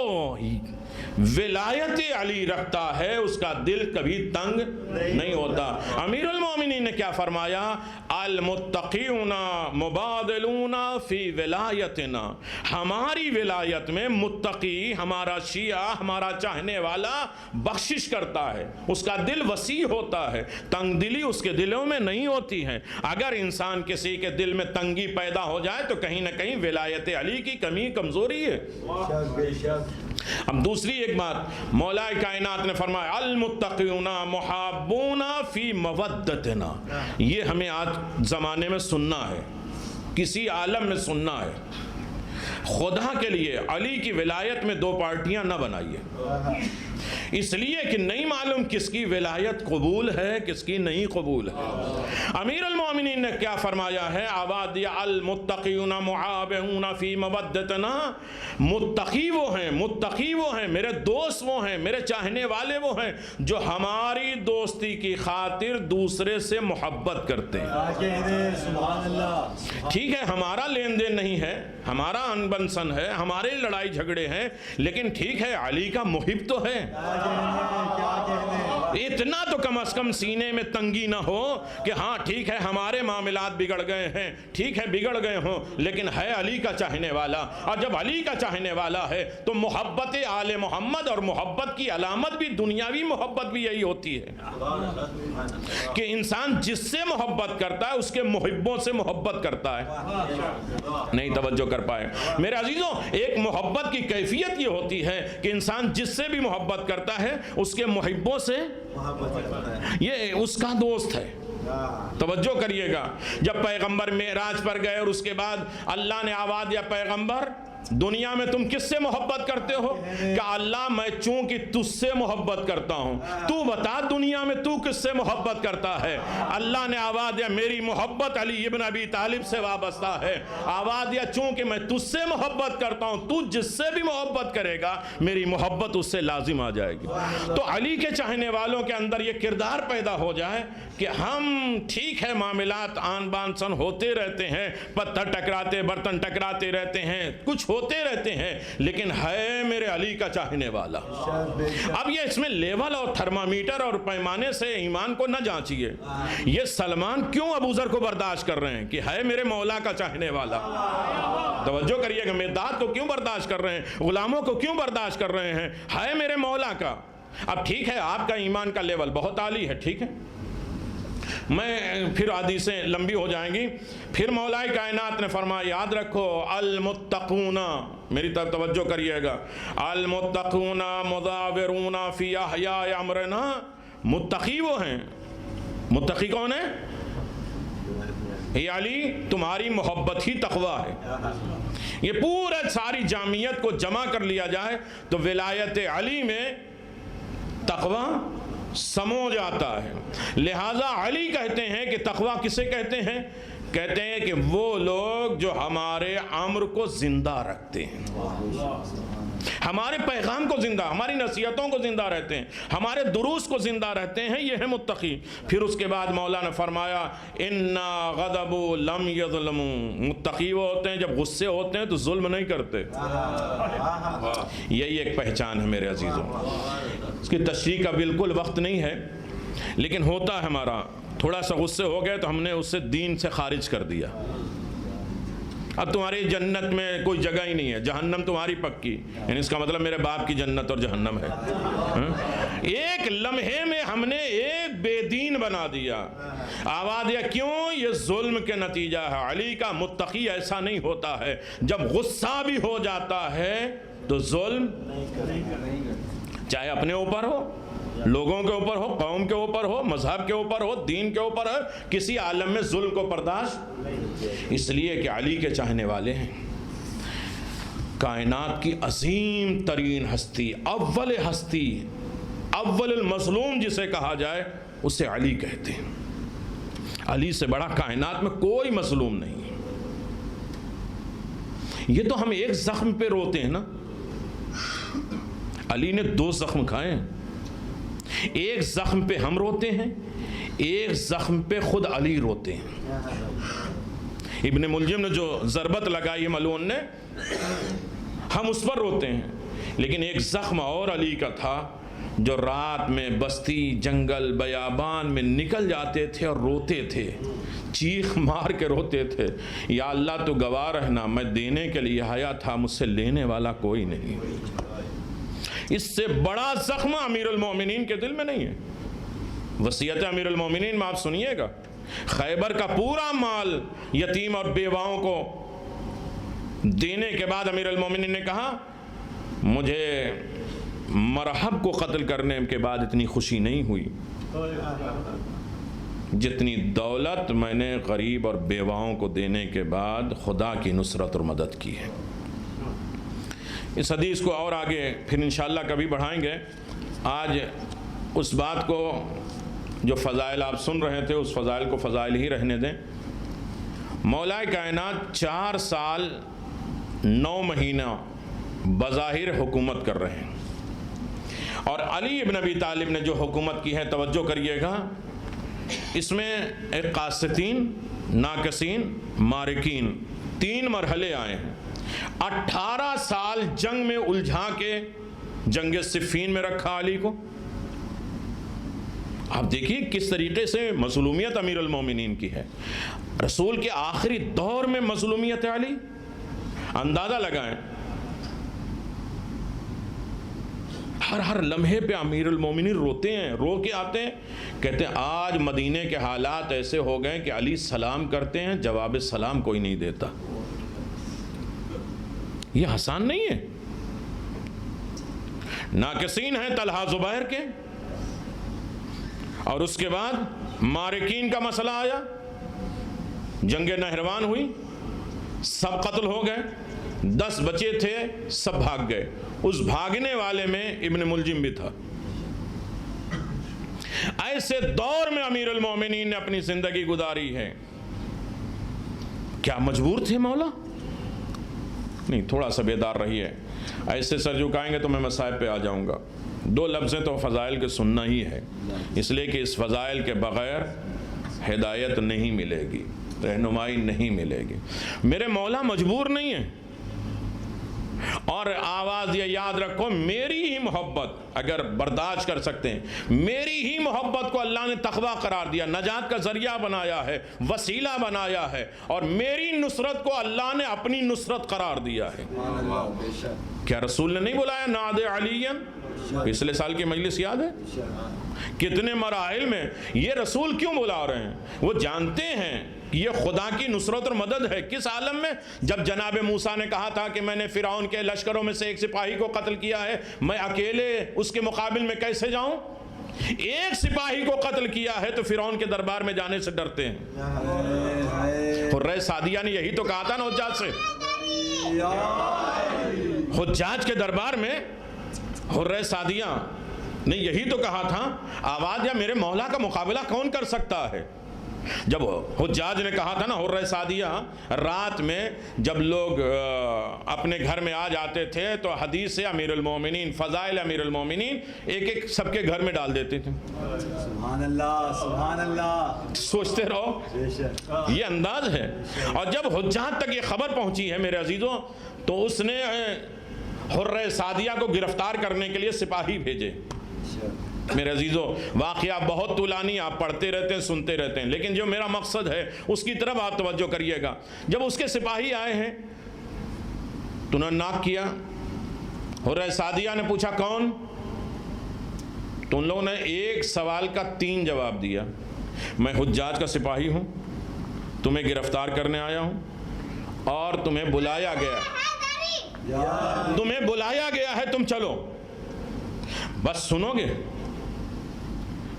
[SPEAKER 1] ولایت علی رکھتا ہے اس کا دل کبھی تنگ نہیں ہوتا۔ امیر المومنین نے کیا فرمایا؟ المتقیون مبادلون فی ولایتنا، ہماری ولایت میں متقی، ہمارا شیعہ، ہمارا چاہنے والا بخشش کرتا ہے، اس کا دل وسیع ہوتا ہے، تنگ دلی اس کے دلوں میں نہیں ہوتی ہے۔ اگر انسان کسی کے دل میں تنگی پیدا ہو جائے تو کہیں نہ کہیں ولایت علی کی کمی کمزوری ہے۔ اب دوسری ایک بات مولا کائنات نے فرمایا المتقیون محابون فی مودتنا، یہ ہمیں آج زمانے میں سننا ہے، کسی عالم میں سننا ہے۔ خدا کے لیے علی کی ولایت میں 2 پارٹیاں نہ بنائیے، اس لیے کہ نہیں معلوم کس کی ولایت قبول ہے کس کی نہیں قبول ہے۔ امیر المومنین نے کیا فرمایا ہے؟ آواز دیا المتقیون معابون فی مودتنا، متقی وہ ہیں، متقی وہ ہیں، میرے دوست وہ ہیں، میرے چاہنے والے وہ ہیں جو ہماری دوستی کی خاطر دوسرے سے محبت کرتے ہیں۔ ٹھیک ہے ہمارا لین دین نہیں ہے، ہمارا انبنسن ہے، ہمارے لڑائی جھگڑے ہیں، لیکن ٹھیک ہے علی کا محب تو ہے، اتنا تو کم از کم سینے میں تنگی نہ ہو کہ ہاں ٹھیک ہے ہمارے معاملات بگڑ گئے ہیں، ٹھیک ہے بگڑ گئے ہوں، لیکن ہے علی کا چاہنے والا، اور جب علی کا چاہنے والا ہے تو محبت آل محمد، اور محبت کی علامت بھی دنیاوی محبت بھی یہی ہوتی ہے کہ انسان جس سے محبت کرتا ہے اس کے محبوں سے محبت کرتا ہے۔ نہیں توجہ کر پائے میرے عزیزوں، ایک محبت کی کیفیت یہ ہوتی ہے کہ انسان جس سے بھی محبت کرتا ہے اس کے محبوں سے یہ اس کا دوست ہے۔ توجہ کریے گا، جب پیغمبر معراج پر گئے اور اس کے بعد اللہ نے آواز دیا پیغمبر دنیا میں تم کس سے محبت کرتے ہو؟ کہ اللہ میں چونکہ تجھ سے محبت کرتا ہوں، تو بتا دنیا میں تو کس سے محبت کرتا ہے؟ اللہ نے آواز دیا میری محبت علی ابن ابی طالب سے وابستہ ہے۔ آواز دیا چونکہ میں تجھ سے محبت کرتا ہوں، تو جس سے بھی محبت کرے گا میری محبت اس سے لازم آ جائے گی۔ تو علی کے چاہنے والوں کے اندر یہ کردار پیدا ہو جائے کہ ہم ٹھیک ہے معاملات آن بان سن ہوتے رہتے ہیں، پتھر ٹکراتے برتن ٹکراتے رہتے ہیں، کچھ ہوتا روتے رہتے ہیں لیکن ہے میرے علی کا چاہنے والا۔ اب یہ اس میں لیول اور تھرمامیٹر اور پیمانے سے ایمان کو نہ جانچیے، یہ سلمان کیوں ابو ذر کو برداشت کر رہے ہیں کہ ہے میرے مولا کا چاہنے والا۔ توجہ کریے کہ مقداد کو کیوں برداشت کر رہے ہیں، غلاموں کو کیوں برداشت کر رہے ہیں، ہے میرے مولا کا۔ اب ٹھیک ہے آپ کا ایمان کا لیول بہت عالی ہے، ٹھیک ہے، میں پھر حدیثیں لمبی ہو جائیں گی۔ پھر مولا کائنات نے فرمایا یاد رکھو المتقون، میری طرف توجہ کریے گا، المتقون مضاورون فی احیاء امرنا، متقی وہ ہیں، متقی کون ہے؟ یہ علی تمہاری محبت ہی تقویٰ ہے۔ یہ پورا ساری جامعیت کو جمع کر لیا جائے تو ولایت علی میں تقویٰ سمو جاتا ہے۔ لہذا علی کہتے ہیں کہ تقویٰ کسے کہتے ہیں؟ کہتے ہیں کہ وہ لوگ جو ہمارے امر کو زندہ رکھتے ہیں، ہمارے پیغام کو زندہ، ہماری نصیحتوں کو زندہ رہتے ہیں، ہمارے دروس کو زندہ رہتے ہیں، یہ ہے متقی۔ پھر اس کے بعد مولا نے فرمایا انا غضبوا لم یظلموا، متقی وہ ہوتے ہیں جب غصے ہوتے ہیں تو ظلم نہیں کرتے۔ یہی ایک پہچان ہے میرے عزیزوں، اس کی تشریح کا بالکل وقت نہیں ہے، لیکن ہوتا ہے ہمارا تھوڑا سا غصے ہو گئے تو ہم نے اسے دین سے خارج کر دیا، اب تمہاری جنت میں کوئی جگہ ہی نہیں ہے، جہنم تمہاری پکی، یعنی اس کا مطلب میرے باپ کی جنت اور جہنم ہے۔ ایک لمحے میں ہم نے ایک بے دین بنا دیا، آواز دیا، کیوں؟ یہ ظلم کے نتیجہ ہے۔ علی کا متقی ایسا نہیں ہوتا ہے، جب غصہ بھی ہو جاتا ہے تو ظلم چاہے اپنے اوپر ہو، لوگوں کے اوپر ہو، قوم کے اوپر ہو، مذہب کے اوپر ہو، دین کے اوپر ہو، کسی عالم میں ظلم کو برداشت، اس لیے کہ علی کے چاہنے والے ہیں۔ کائنات کی عظیم ترین ہستی، اول ہستی، اول المظلوم جسے کہا جائے اسے علی کہتے ہیں۔ علی سے بڑا کائنات میں کوئی مظلوم نہیں ہے۔ یہ تو ہم ایک زخم پہ روتے ہیں نا، علی نے 2 زخم کھائے ہیں، ایک زخم پہ ہم روتے ہیں، ایک زخم پہ خود علی روتے ہیں۔ ابن ملجم نے جو ضربت لگائی ملعون نے، ہم اس پر روتے ہیں، لیکن ایک زخم اور علی کا تھا جو رات میں بستی جنگل بیابان میں نکل جاتے تھے اور روتے تھے، چیخ مار کے روتے تھے، یا اللہ تو گواہ رہنا میں دینے کے لیے آیا تھا، مجھ سے لینے والا کوئی نہیں۔ اس سے بڑا زخم امیر المومنین کے دل میں نہیں ہے۔ وصیت امیر المومنین میں آپ سنیے گا، خیبر کا پورا مال یتیم اور بیواؤں کو دینے کے بعد امیر المومنین نے کہا مجھے مرحب کو قتل کرنے کے بعد اتنی خوشی نہیں ہوئی جتنی دولت میں نے غریب اور بیواؤں کو دینے کے بعد خدا کی نصرت اور مدد کی ہے۔ اس حدیث کو اور آگے پھر انشاءاللہ کبھی بڑھائیں گے۔ آج اس بات کو جو فضائل آپ سن رہے تھے اس فضائل کو فضائل ہی رہنے دیں۔ مولا کائنات 4 سال 9 مہینہ بظاہر حکومت کر رہے ہیں، اور علی ابن ابی طالب نے جو حکومت کی ہے توجہ کریے گا، اس میں ایک قاسطین، ناقصین، مارکین 3 مرحلے آئے ہیں۔ 18 سال جنگ میں الجھا کے جنگ صفین میں رکھا علی کو۔ آپ دیکھیے کس طریقے سے مظلومیت امیر المومنین کی ہے، رسول کے آخری دور میں مظلومیت علی، اندازہ لگائیں۔ ہر لمحے پہ امیر المومنین روتے ہیں، رو کے آتے ہیں، کہتے ہیں آج مدینے کے حالات ایسے ہو گئے کہ علی سلام کرتے ہیں جواب سلام کوئی نہیں دیتا۔ یہ آسان نہیں ہے۔ ناقصین ہیں طلحہ زبیر کے، اور اس کے بعد مارکین کا مسئلہ آیا، جنگ نہروان ہوئی، سب قتل ہو گئے، 10 بچے تھے سب بھاگ گئے، اس بھاگنے والے میں ابن ملجم بھی تھا۔ ایسے دور میں امیر المومنین نے اپنی زندگی گزاری ہے۔ کیا مجبور تھے مولا؟ نہیں، تھوڑا سا بیدار رہیے، ایسے سر جھکائیں گے تو میں مسائل پہ آ جاؤں گا۔ 2 لفظیں تو فضائل کے سننا ہی ہے، اس لیے کہ اس فضائل کے بغیر ہدایت نہیں ملے گی، رہنمائی نہیں ملے گی۔ میرے مولا مجبور نہیں ہیں، اور آواز یہ یاد رکھو، میری ہی محبت اگر برداشت کر سکتے ہیں، میری ہی محبت کو اللہ نے تقویٰ قرار دیا، نجات کا ذریعہ بنایا ہے، وسیلہ بنایا ہے، اور میری نصرت کو اللہ نے اپنی نصرت قرار دیا ہے۔ کیا رسول نے نہیں بلایا ناد علیم؟ پچھلے سال کی مجلس یاد ہے؟ کتنے مراحل میں یہ رسول کیوں بلا رہے ہیں؟ وہ جانتے ہیں یہ خدا کی نصرت اور مدد ہے۔ کس عالم میں؟ جب جناب موسیٰ نے کہا تھا کہ میں نے فرعون کے لشکروں میں سے ایک سپاہی کو قتل کیا ہے، میں اکیلے اس کے مقابل میں کیسے جاؤں؟ ایک سپاہی کو قتل کیا ہے تو فرعون کے دربار میں جانے سے ڈرتے ہیں۔ حرہ سعدیہ نے یہی تو کہا تھا نا حجاج سے، حجاج کے دربار میں حرہ سعدیہ نے یہی تو کہا تھا، آواز یا میرے مولا کا مقابلہ کون کر سکتا ہے؟ جب حجاج نے کہا تھا نا، حرہ سعدیہ رات میں جب لوگ اپنے گھر میں آ جاتے تھے تو حدیث سے امیر المومنین، فضائل امیر المومنین ایک ایک سب کے گھر میں ڈال دیتے تھے۔
[SPEAKER 2] سبحان اللہ، سبحان اللہ،
[SPEAKER 1] سوچتے رہو، یہ انداز ہے۔ اور جب حجاج تک یہ خبر پہنچی ہے میرے عزیزوں، تو اس نے حرہ سعدیہ کو گرفتار کرنے کے لیے سپاہی بھیجے۔ میرے عزیزوں واقعہ بہت طولانی، آپ پڑھتے رہتے ہیں، سنتے رہتے ہیں، لیکن جو میرا مقصد ہے اس کی طرف آپ توجہ کریے گا۔ جب اس کے سپاہی آئے ہیں تو انہوں نے ناک کیا، حرہ سعدیہ نے پوچھا کون؟ تو ان لوگوں نے ایک سوال کا 3 جواب دیا۔ میں حجاج کا سپاہی ہوں، تمہیں گرفتار کرنے آیا ہوں، اور تمہیں بلایا گیا ہے، تم چلو۔ بس سنو گے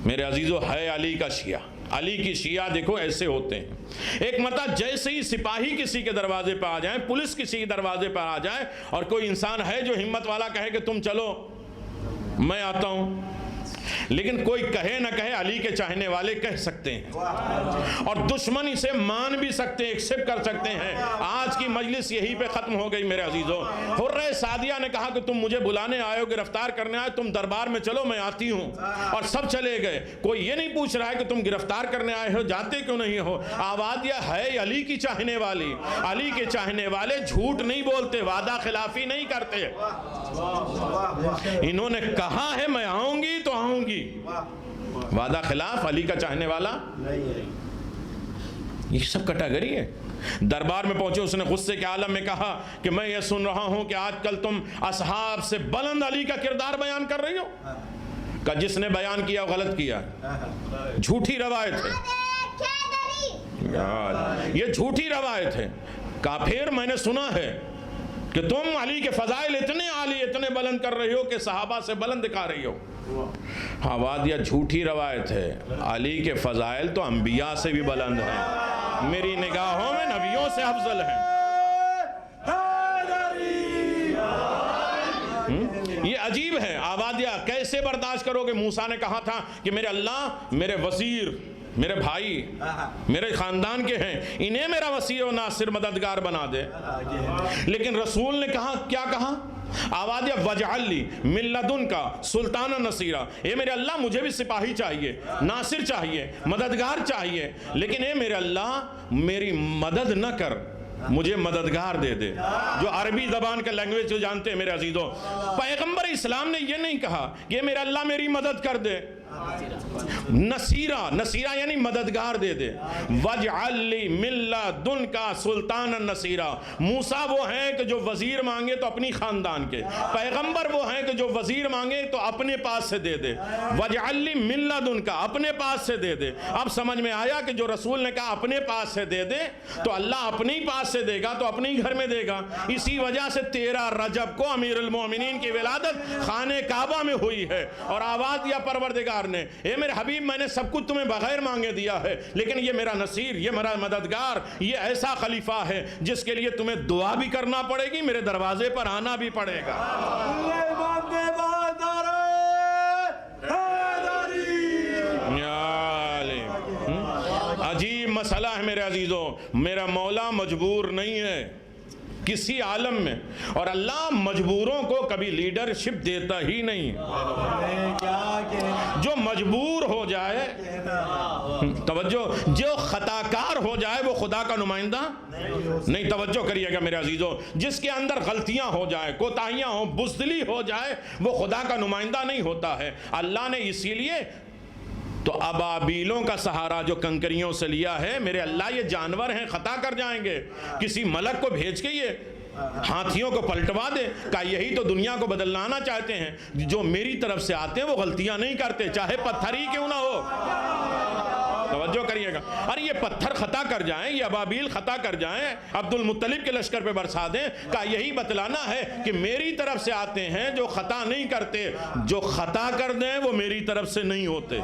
[SPEAKER 1] میرے عزیزو؟ ہے علی کا شیعہ، علی کی شیعہ دیکھو ایسے ہوتے ہیں۔ ایک مرتبہ جیسے ہی سپاہی کسی کے دروازے پہ آ جائیں، پولیس کسی کے دروازے پر آ جائے، اور کوئی انسان ہے جو ہمت والا کہے کہ تم چلو میں آتا ہوں، لیکن کوئی کہے نہ کہے، علی کے چاہنے والے کہہ سکتے ہیں، اور دشمن اسے مان بھی سکتے ہیں، ایکسپٹ کر سکتے ہیں۔ آج کی مجلس یہی پہ ختم ہو گئی میرے عزیزو۔ حرہ سعدیہ نے کہا کہ تم مجھے بلانے آئے ہو، گرفتار کرنے آئے، تم دربار میں چلو میں آتی ہوں، اور سب چلے گئے۔ کوئی یہ نہیں پوچھ رہا ہے کہ تم گرفتار کرنے آئے ہو، جاتے کیوں نہیں ہو؟ آواز یہ ہے علی کی چاہنے والی، علی کے چاہنے والے جھوٹ نہیں بولتے، وعدہ خلافی نہیں کرتے۔ انہوں نے کہا ہے میں آؤں گی تو آؤں گی، وعدہ خلاف علی کا چاہنے والا، یہ سب کیٹیگری ہے۔ دربار میں پہنچے، اس نے غصے کے عالم میں کہا کہ میں یہ سن رہا ہوں کہ آج کل تم اصحاب سے بلند علی کا کردار بیان کر رہی ہو۔ کہ جس نے بیان کیا غلط کیا، جھوٹی روایت ہے، یہ جھوٹی روایت ہے۔ کہا پھر میں نے سنا ہے کہ تم علی کے فضائل اتنے عالی، اتنے بلند کر رہی ہو کہ صحابہ سے بلند دکھا رہی ہو۔ ہاں وادیہ جھوٹی روایت ہے، علی کے فضائل تو انبیاء سے بھی بلند ہیں، میری نگاہوں میں نبیوں سے افضل ہیں۔ یہ عجیب ہے۔ آبادیہ کیسے برداشت کرو گے؟ موسیٰ نے کہا تھا کہ میرے اللہ میرے وزیر، میرے بھائی، میرے خاندان کے ہیں، انہیں میرا وسیع و ناصر مددگار بنا دے۔ لیکن رسول نے کہا، کیا کہا؟ آوازیہ وجعل لی من لدنکا سلطانا نصیرہ، اے میرے اللہ مجھے بھی سپاہی چاہیے، ناصر چاہیے، مددگار چاہیے، لیکن اے میرے اللہ میری مدد نہ کر، مجھے مددگار دے دے۔ جو عربی زبان کا لینگویج جو جانتے ہیں میرے عزیزوں، پیغمبر اسلام نے یہ نہیں کہا کہ اے میرے اللہ میری مدد کر دے، نصیرہ، نصیرہ یعنی مددگار دے دے۔ وجعل لی من لدنکا سلطانا نصیرہ، موسیٰ وہ ہیں کہ جو وزیر مانگے تو اپنی خاندان کے، پیغمبر وہ ہیں کہ جو وزیر مانگے تو اپنے پاس سے دے دے۔ وجعل لی من لدنکا، اپنے پاس سے دے دے۔ اب سمجھ میں آیا کہ جو رسول نے کہا اپنے پاس سے دے دے تو اللہ اپنے ہی پاس سے دے گا تو اپنے ہی گھر میں دے گا۔ اسی وجہ سے 13 رجب کو امیر المومنین کی ولادت خانہ کعبہ میں ہوئی ہے، اور آواز دیا پروردگار نے، اے میرے حبیب میں نے سب کچھ تمہیں بغیر مانگے دیا ہے، لیکن یہ میرا نصیر، یہ میرا مددگار، یہ ایسا خلیفہ ہے جس کے لیے تمہیں دعا بھی کرنا پڑے گی، میرے دروازے پر آنا بھی پڑے گا۔ عجیب مسئلہ ہے میرے عزیزوں، میرا مولا مجبور نہیں ہے، کسی عالم میں، اور اللہ مجبوروں کو کبھی لیڈرشپ دیتا ہی نہیں۔ جو مجبور ہو جائے، توجہ، جو خطا کار ہو جائے وہ خدا کا نمائندہ نہیں۔ توجہ کریے گا میرے عزیزوں، جس کے اندر غلطیاں ہو جائیں، کوتاہیاں ہوں، بزدلی ہو جائے، وہ خدا کا نمائندہ نہیں ہوتا ہے۔ اللہ نے اسی لیے تو ابابیلوں کا سہارا جو کنکریوں سے لیا ہے، میرے اللہ یہ جانور ہیں، خطا کر جائیں گے، کسی ملک کو بھیج کے یہ ہاتھیوں کو پلٹوا دے، کہا یہی تو دنیا کو بدلانا چاہتے ہیں، جو میری طرف سے آتے ہیں وہ غلطیاں نہیں کرتے، چاہے پتھر ہی کیوں نہ ہو۔ توجہ کریے گا، اور یہ پتھر خطا کر جائیں، یہ ابابیل خطا کر جائیں، عبد المطلب کے لشکر پہ برسا دیں، کہا یہی بتلانا ہے کہ میری طرف سے آتے ہیں جو خطا نہیں کرتے، جو خطا کر دیں وہ میری طرف سے نہیں ہوتے۔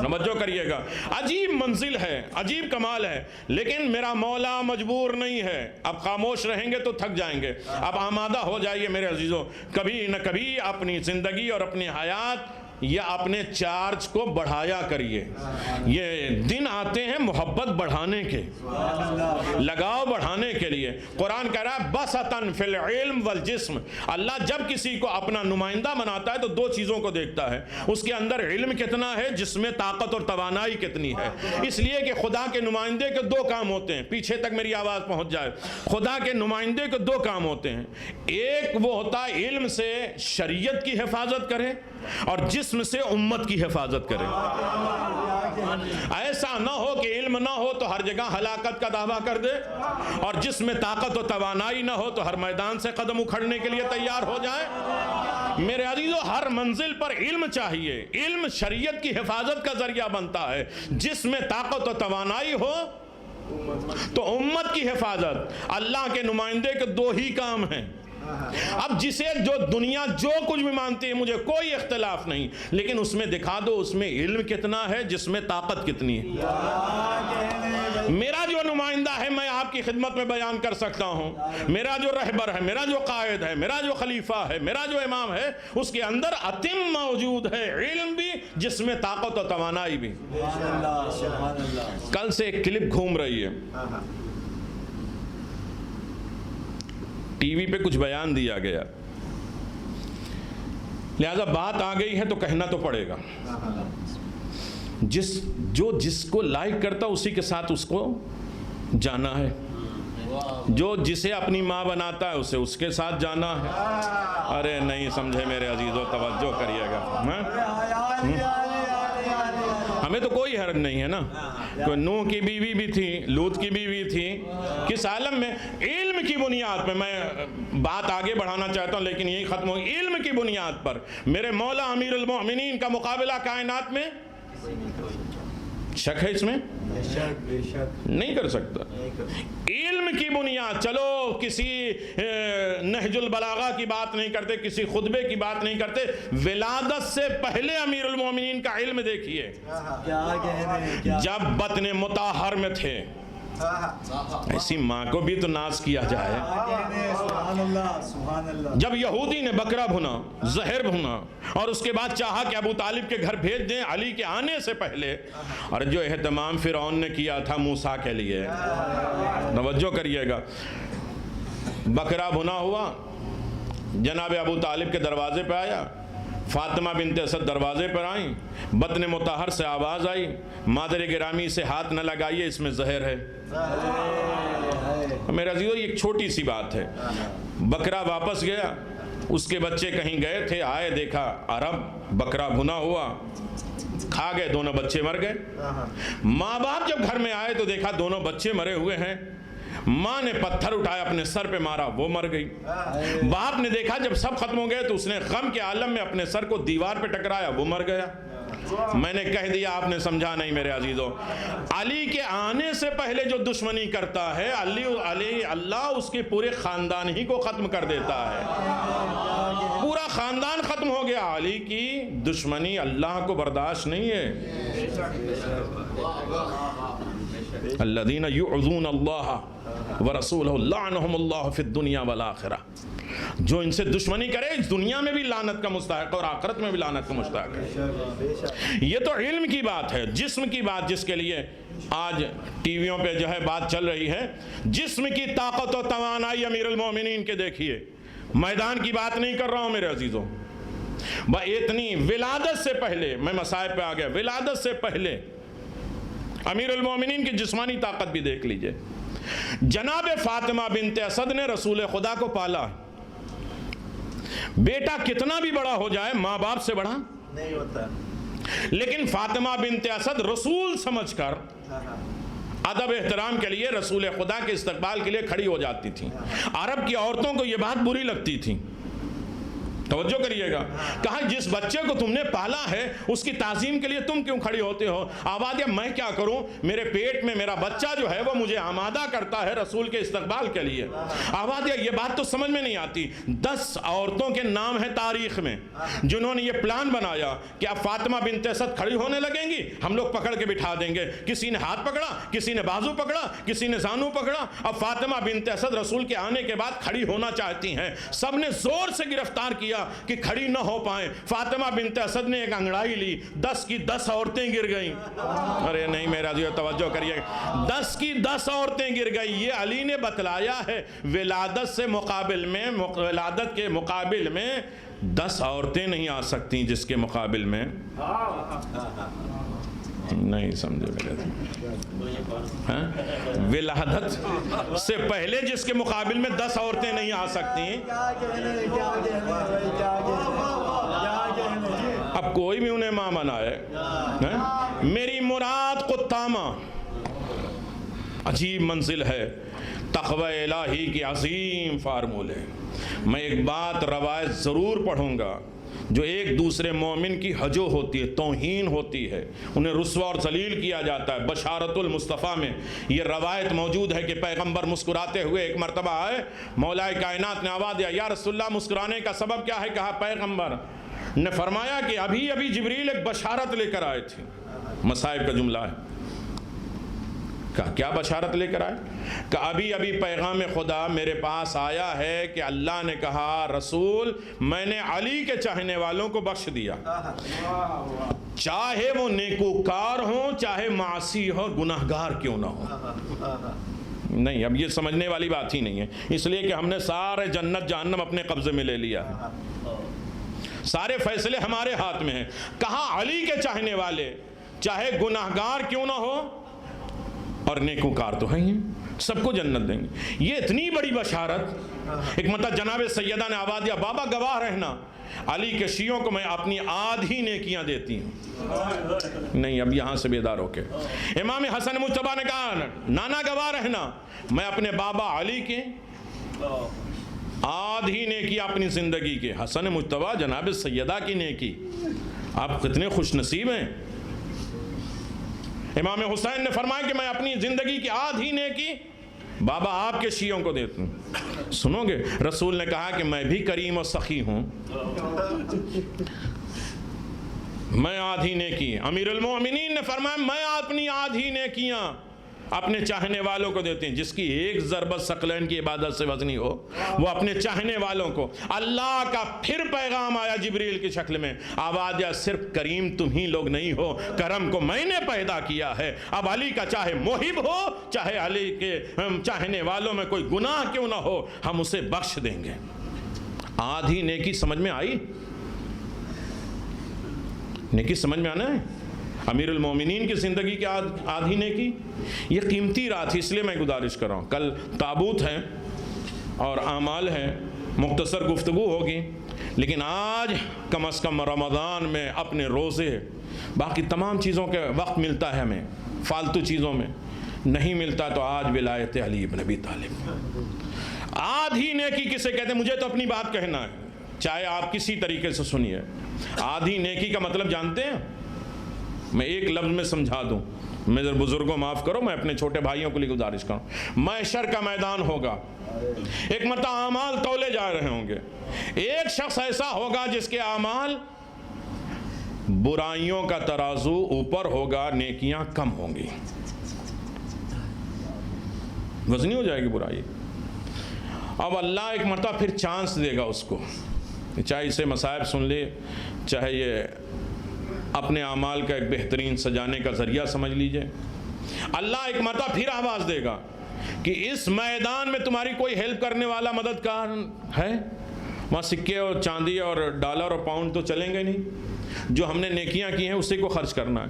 [SPEAKER 1] توجہ کریے گا، عجیب منزل ہے، عجیب کمال ہے، لیکن میرا مولا مجبور نہیں ہے۔ اب خاموش رہیں گے تو تھک جائیں گے، اب آمادہ ہو جائیے میرے عزیزوں، کبھی نہ کبھی اپنی زندگی اور اپنی حیات یا اپنے چارج کو بڑھایا کریے۔ یہ دن آتے ہیں محبت بڑھانے کے، لگاؤ بڑھانے کے لیے۔ قرآن کہہ رہا ہے بسطن فی العلم والجسم، اللہ جب کسی کو اپنا نمائندہ بناتا ہے تو دو چیزوں کو دیکھتا ہے، اس کے اندر علم کتنا ہے، جس میں طاقت اور توانائی کتنی ہے۔ اس لیے کہ خدا کے نمائندے کے دو کام ہوتے ہیں، پیچھے تک میری آواز پہنچ جائے، خدا کے نمائندے کے دو کام ہوتے ہیں، ایک وہ ہوتا ہے علم سے شریعت کی حفاظت کرے، اور جسم سے امت کی حفاظت کرے۔ ایسا نہ ہو کہ علم نہ ہو تو ہر جگہ ہلاکت کا دعویٰ کر دے، اور جس میں طاقت و توانائی نہ ہو تو ہر میدان سے قدم اکھڑنے کے لیے تیار ہو جائے۔ میرے عزیزو، ہر منزل پر علم چاہیے، علم شریعت کی حفاظت کا ذریعہ بنتا ہے، جس میں طاقت و توانائی ہو تو امت کی حفاظت۔ اللہ کے نمائندے کے دو ہی کام ہیں۔ اب جسے جو دنیا جو کچھ بھی مانتی ہے، مجھے کوئی اختلاف نہیں، لیکن اس میں دکھا دو اس میں علم کتنا ہے، جس میں طاقت کتنی ہے۔ میرا جو نمائندہ ہے میں آپ کی خدمت میں بیان کر سکتا ہوں، میرا جو رہبر ہے، میرا جو قائد ہے، میرا جو خلیفہ ہے، میرا جو امام ہے، اس کے اندر اتم موجود ہے، علم بھی جس میں طاقت و توانائی بھی۔ کل سے ایک کلپ گھوم رہی ہے، ٹی وی پہ کچھ بیان دیا گیا، لہذا بات آ گئی ہے تو کہنا تو پڑے گا۔ جس کو لائک کرتا اسی کے ساتھ اس کو جانا ہے، جو جسے اپنی ماں بناتا ہے اسے اس کے ساتھ جانا ہے۔ ارے نہیں سمجھے میرے عزیزو، توجہ کریے گا۔ ہمیں تو کوئی حرج نہیں ہے نا، کوئی نوح کی بیوی بھی تھی، لوط کی بیوی تھی، کس عالم میں علم کی بنیاد پہ، میں بات آگے بڑھانا چاہتا ہوں لیکن یہی ختم ہو، علم کی بنیاد پر میرے مولا امیر المؤمنین کا مقابلہ کائنات میں شک ہے، اس میں نہیں کر سکتا۔ علم کی بنیاد، چلو کسی نہج البلاغہ کی بات نہیں کرتے، کسی خطبے کی بات نہیں کرتے، ولادت سے پہلے امیر المومنین کا علم دیکھیے، جب بطن مطہر میں تھے، ایسی ماں کو بھی تو ناز کیا جائے۔ جب یہودی نے بکرا بھنا، زہر بھنا، اور اس کے بعد چاہا کہ ابو طالب کے گھر بھیج دیں علی کے آنے سے پہلے، اور جو اہتمام فرعون نے کیا تھا موسیٰ کے لیے، توجہ کریے گا، بکرا بھنا ہوا، جناب ابو طالب کے دروازے پہ آیا، فاطمہ بنت اسد دروازے پر آئیں، بطن مطہر سے آواز آئی، مادر گرامی سے ہاتھ نہ لگائیے، اس میں زہر ہے۔ میرے عزیزو، یہ ایک چھوٹی سی بات ہے۔ بکرا واپس گیا، اس کے بچے کہیں گئے تھے، آئے دیکھا عرب، بکرا بھنا ہوا، کھا گئے، دونوں بچے مر گئے۔ ماں باپ جب گھر میں آئے تو دیکھا دونوں بچے مرے ہوئے ہیں، ماں نے پتھر اٹھایا اپنے سر پہ مارا، وہ مر گئی۔ باپ نے دیکھا جب سب ختم ہو گئے تو اس نے غم کے عالم میں اپنے سر کو دیوار پہ ٹکرایا، وہ مر گیا۔ میں نے کہہ دیا، آپ نے سمجھا نہیں میرے عزیزو۔ علی کے آنے سے پہلے جو دشمنی کرتا ہے اللہ اس کے پورے خاندان ہی کو ختم کر دیتا ہے، پورا خاندان ختم ہو گیا۔ علی کی دشمنی اللہ کو برداشت نہیں ہے۔ الذین یعظون اللہ ورسولہ لعنہم اللہ فی الدنیا والآخرہ، جو ان سے دشمنی کرے اس دنیا میں بھی لعنت کا مستحق اور آخرت میں بھی لعنت کا مستحق ہے۔ یہ تو علم کی بات ہے، جسم کی بات جس کے لیے آج ٹی ویوں پہ جو ہے بات چل رہی ہے، جسم کی طاقت و توانائی امیر المومنین کے دیکھیے، میدان کی بات نہیں کر رہا ہوں میرے عزیزوں، اتنی ولادت سے پہلے، میں مصائب پہ آ گیا، ولادت سے پہلے امیر المومنین کی جسمانی طاقت بھی دیکھ لیجئے۔ جناب فاطمہ بنت اسد نے رسول خدا کو پالا، بیٹا کتنا بھی بڑا ہو جائے ماں باپ سے بڑا
[SPEAKER 2] نہیں ہوتا،
[SPEAKER 1] لیکن فاطمہ بنت اسد رسول سمجھ کر ادب احترام کے لیے رسول خدا کے استقبال کے لیے کھڑی ہو جاتی تھی۔ عرب کی عورتوں کو یہ بات بری لگتی تھی، توجہ کریے گا، کہا جس بچے کو تم نے پالا ہے اس کی تعظیم کے لیے تم کیوں کھڑی ہوتے ہو؟ آواز میں کیا کروں، میرے پیٹ میں میرا بچہ جو ہے وہ مجھے آمادہ کرتا ہے رسول کے استقبال کے لیے۔ آواز یہ بات تو سمجھ میں نہیں آتی۔ 10 عورتوں کے نام ہیں تاریخ میں جنہوں نے یہ پلان بنایا کہ اب فاطمہ بنت اسد کھڑی ہونے لگیں گی، ہم لوگ پکڑ کے بٹھا دیں گے۔ کسی نے ہاتھ پکڑا، کسی نے بازو پکڑا، کسی نے زانو پکڑا۔ اب فاطمہ بنت اسد رسول کے آنے کے بعد کھڑی ہونا چاہتی ہیں، سب نے زور سے گرفتار کیا کہ کھڑی نہ ہو پائیں۔ فاطمہ بنت اسد نے ایک انگڑائی لی، 10 کی 10 عورتیں گر گئیں۔ ارے نہیں میرا جو توجہ کریے، 10 کی 10 عورتیں گر گئی۔ یہ علی نے بتلایا ہے، ولادت سے مقابل میں، ولادت کے مقابل میں 10 عورتیں نہیں آ سکتی جس کے مقابل میں نہیں سمجھے میرے، ولادت سے پہلے جس کے مقابل میں 10 عورتیں نہیں آ سکتی۔ اب کوئی بھی انہیں ماں بنائے، میری مراد قطامہ عجیب منزل ہے، تقوی الہی کی عظیم فارمولے۔ میں ایک بات روایت ضرور پڑھوں گا، جو ایک دوسرے مومن کی ہجو ہوتی ہے، توہین ہوتی ہے، انہیں رسوا اور ذلیل کیا جاتا ہے۔ بشارت المصطفیٰ میں یہ روایت موجود ہے کہ پیغمبر مسکراتے ہوئے ایک مرتبہ آئے، مولا کائنات نے آواز دیا، یا رسول اللہ مسکرانے کا سبب کیا ہے؟ کہا پیغمبر نے فرمایا کہ ابھی ابھی جبریل ایک بشارت لے کر آئے تھے۔ مصائب کا جملہ ہے۔ کہا کیا بشارت لے کر آئے؟ کہ ابھی ابھی پیغام خدا میرے پاس آیا ہے کہ اللہ نے کہا رسول میں نے علی کے چاہنے والوں کو بخش دیا، چاہے وہ نیکوکار ہوں چاہے معاصی ہو، گناہگار کیوں نہ ہو۔ نہیں، اب یہ سمجھنے والی بات ہی نہیں ہے، اس لیے کہ ہم نے سارے جنت جہنم اپنے قبضے میں لے لیا ہے، سارے فیصلے ہمارے ہاتھ میں ہیں۔ کہا علی کے چاہنے والے چاہے گناہگار کیوں نہ ہو اور نیکوکار تو ہیں، سب کو جنت دیں گے۔ یہ اتنی بڑی بشارت۔ ایک مرتبہ جناب سیدہ نے آواز دیا، بابا گواہ رہنا، علی کے شیعوں کو میں اپنی آدھی نیکیاں دیتی ہوں۔ نہیں، اب یہاں سے بیدار ہو کے امام حسن مجتبیٰ نے کہا، نانا گواہ رہنا، میں اپنے بابا علی کے آدھی نیکی اپنی زندگی کے۔ حسن مجتبیٰ جناب سیدہ کی نیکی، آپ کتنے خوش نصیب ہیں۔ امام حسین نے فرمایا کہ میں اپنی زندگی کی آدھی نیکی بابا آپ کے شیعوں کو دیتا ہوں۔ سنو گے، رسول نے کہا کہ میں بھی کریم و سخی ہوں، میں آدھی نیکی۔ امیر المومنین نے فرمایا میں اپنی آدھی نیکیاں اپنے چاہنے والوں کو دیتے ہیں۔ جس کی ایک ضربت ثقلین کی عبادت سے وزنی ہو، وہ اپنے چاہنے والوں کو۔ اللہ کا پھر پیغام آیا جبریل کی شکل میں، آواز دیا، صرف کریم تم ہی لوگ نہیں ہو، کرم کو میں نے پیدا کیا ہے۔ اب علی کا چاہے محب ہو چاہے علی کے چاہنے والوں میں کوئی گناہ کیوں نہ ہو، ہم اسے بخش دیں گے۔ آدھی نیکی سمجھ میں آئی؟ نیکی سمجھ میں آنا ہے؟ امیر المومنین کی زندگی کی آدھی نیکی، یہ قیمتی رات ہے، اس لیے میں گزارش کر رہا ہوں۔ کل تابوت ہے اور اعمال ہے، مختصر گفتگو ہوگی، لیکن آج کم از کم رمضان میں اپنے روزے، باقی تمام چیزوں کے وقت ملتا ہے ہمیں، فالتو چیزوں میں نہیں ملتا، تو آج ولایت علی بن ابی طالب۔ آدھی نیکی کسے کہتے ہیں؟ مجھے تو اپنی بات کہنا ہے، چاہے آپ کسی طریقے سے سنیے۔ آدھی نیکی کا مطلب جانتے ہیں؟ میں ایک لفظ میں سمجھا دوں، میرے بزرگوں معاف کرو، میں اپنے چھوٹے بھائیوں کے لیے گزارش کروں۔ محشر کا میدان ہوگا، ایک مرتبہ اعمال تولے جا رہے ہوں گے، ایک شخص ایسا ہوگا جس کے اعمال برائیوں کا ترازو اوپر ہوگا، نیکیاں کم ہوں گی، وزنی ہو جائے گی برائی۔ اب اللہ ایک مرتبہ پھر چانس دے گا اس کو، چاہے اسے مصائب سن لے، چاہے یہ اپنے اعمال کا ایک بہترین سجانے کا ذریعہ سمجھ لیجئے۔ اللہ ایک مرتبہ پھر آواز دے گا کہ اس میدان میں تمہاری کوئی ہیلپ کرنے والا مددگار ہے؟ وہاں سکے اور چاندی اور ڈالر اور پاؤنڈ تو چلیں گے نہیں، جو ہم نے نیکیاں کی ہیں اسی کو خرچ کرنا ہے۔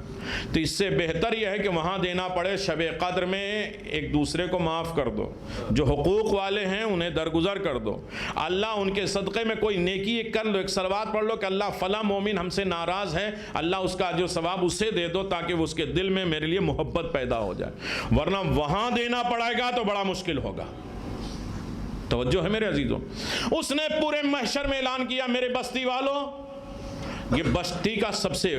[SPEAKER 1] تو اس سے بہتر یہ ہے کہ وہاں دینا پڑے شب قدر میں ایک دوسرے کو معاف کر دو، جو حقوق والے ہیں انہیں درگزر کر دو، اللہ ان کے صدقے میں کوئی نیکی کر لو، ایک صلوات پڑھ لو کہ اللہ فلاں مومن ہم سے ناراض ہے، اللہ اس کا جو ثواب اسے دے دو تاکہ وہ اس کے دل میں میرے لیے محبت پیدا ہو جائے، ورنہ وہاں دینا پڑے گا تو بڑا مشکل ہوگا۔ توجہ ہے میرے عزیزوں، اس نے پورے محشر میں اعلان کیا میرے بستی والوں، یہ بستی کا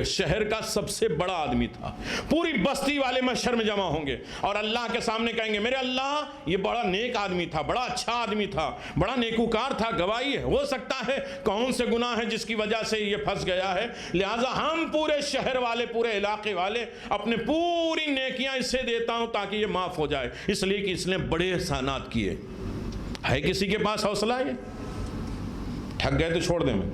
[SPEAKER 1] شہر کا سب سے بڑا آدمی تھا، پوری بستی والے محشر میں جمع ہوں گے اور اللہ کے سامنے کہیں گے میرے اللہ یہ بڑا نیک آدمی تھا، بڑا اچھا آدمی تھا، بڑا نیکوکار تھا، گواہی ہے ہو سکتا ہے کون سے گناہ ہیں جس کی وجہ سے یہ پھنس گیا ہے، لہٰذا ہم پورے شہر والے پورے علاقے والے اپنے پوری نیکیاں اسے دیتا ہوں تاکہ یہ معاف ہو جائے، اس لیے کہ اس نے بڑے احسانات کیے۔ ہے کسی کے پاس حوصلہ ہے؟ تھک گئے تو چھوڑ دیں میں۔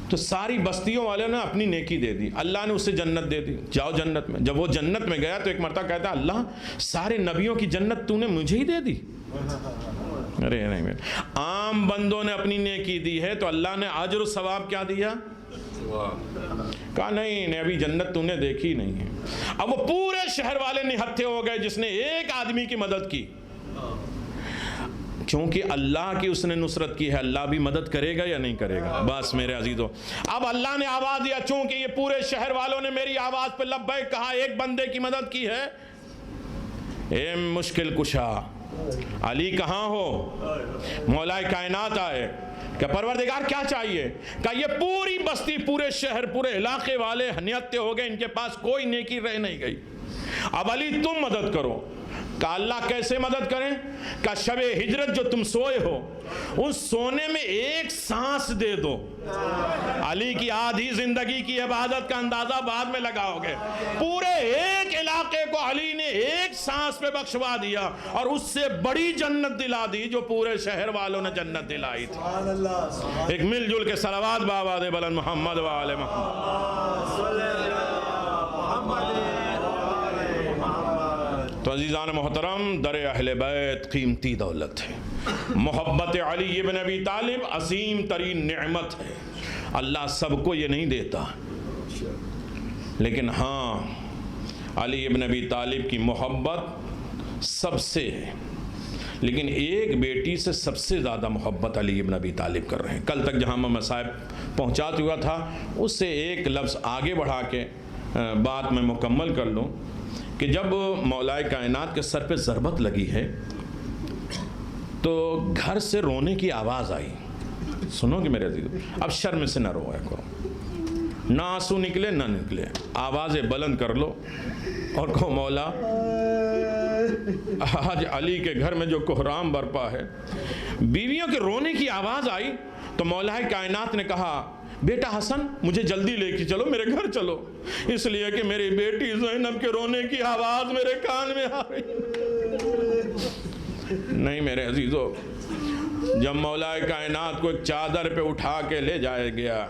[SPEAKER 1] تو ساری بستیوں والوں نے اپنی نیکی دے دی، اللہ نے اسے جنت دے دی، جاؤ جنت میں۔ جب وہ جنت میں گیا تو ایک مرتبہ کہتا اللہ سارے نبیوں کی جنت تو نے مجھے ہی دے دی؟ ارے نہیں، عام بندوں نے اپنی نیکی دی ہے تو اللہ نے اجر و ثواب کیا دیا؟ کہا نہیں ابھی جنت تو نے دیکھی نہیں ہے۔ اب وہ پورے شہر والے نہتھے ہو گئے جس نے ایک آدمی کی مدد کی، کیونکہ اللہ کی اس نے نصرت کی ہے، اللہ بھی مدد کرے گا یا نہیں کرے گا؟ بس میرے عزیزو، اب اللہ نے آواز دیا چونکہ یہ پورے شہر والوں نے میری آواز پہ لبیک کہا، ایک بندے کی مدد کی ہے، اے مشکل کشا علی کہاں ہو؟ مولا کائنات آئے کہ پروردگار کیا چاہیے؟ کہ یہ پوری بستی پورے شہر پورے علاقے والے نہتے ہو گئے، ان کے پاس کوئی نیکی رہ نہیں گئی، اب علی تم مدد کرو۔ کہ اللہ کیسے مدد کریں؟ کہ شب ہجرت جو تم سوئے ہو اس سونے میں ایک سانس دے دو۔ علی کی آدھی زندگی کی عبادت کا اندازہ بعد میں لگاؤ گے، پورے ایک علاقے کو علی نے ایک سانس پہ بخشوا دیا اور اس سے بڑی جنت دلا دی جو پورے شہر والوں نے جنت دلائی تھی۔ ایک مل جل کے صلوات بآباد بلند محمد و آل محمد۔ تو عزیزان محترم، در اہل بیت قیمتی دولت ہے، محبت علی ابن ابی طالب عظیم ترین نعمت ہے، اللہ سب کو یہ نہیں دیتا، لیکن ہاں علی ابن ابی طالب کی محبت سب سے ہے، لیکن ایک بیٹی سے سب سے زیادہ محبت علی ابن ابی طالب کر رہے ہیں۔ کل تک جہاں میں مصائب پہنچا چکا تھا اس سے ایک لفظ آگے بڑھا کے بات میں مکمل کر لوں کہ جب مولا کائنات کے سر پہ ضربت لگی ہے تو گھر سے رونے کی آواز آئی۔ سنو کہ میرے عزیز، اب شرم سے نہ رویا کرو، نہ آنسو نکلے نہ نکلے، آوازیں بلند کر لو اور کہو مولا آج علی کے گھر میں جو کوہرام برپا ہے۔ بیویوں کے رونے کی آواز آئی تو مولا کائنات نے کہا بیٹا حسن مجھے جلدی لے کے چلو، میرے گھر چلو، اس لیے کہ میری بیٹی زینب کے رونے کی آواز میرے کان میں آ رہی۔ نہیں میرے عزیزو، جب مولا کائنات کو ایک چادر پہ اٹھا کے لے جایا گیا،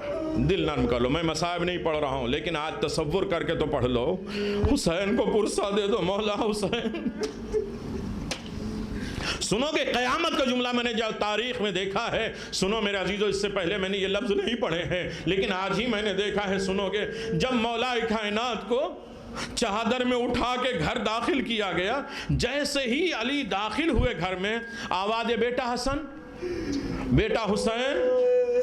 [SPEAKER 1] دل نرم کر لو، میں مصائب نہیں پڑھ رہا ہوں لیکن آج تصور کر کے تو پڑھ لو، حسین کو پرسہ دے دو مولا حسین۔ سنو کہ قیامت کا جملہ میں نے جو تاریخ میں دیکھا ہے، سنو میرے عزیزو، اس سے پہلے میں نے یہ لفظ نہیں پڑھے ہیں لیکن آج ہی میں نے دیکھا ہے، سنو کہ جب مولا کائنات کو چادر میں اٹھا کے گھر داخل کیا گیا، جیسے ہی علی داخل ہوئے گھر میں، آواز بیٹا حسن، بیٹا حسین،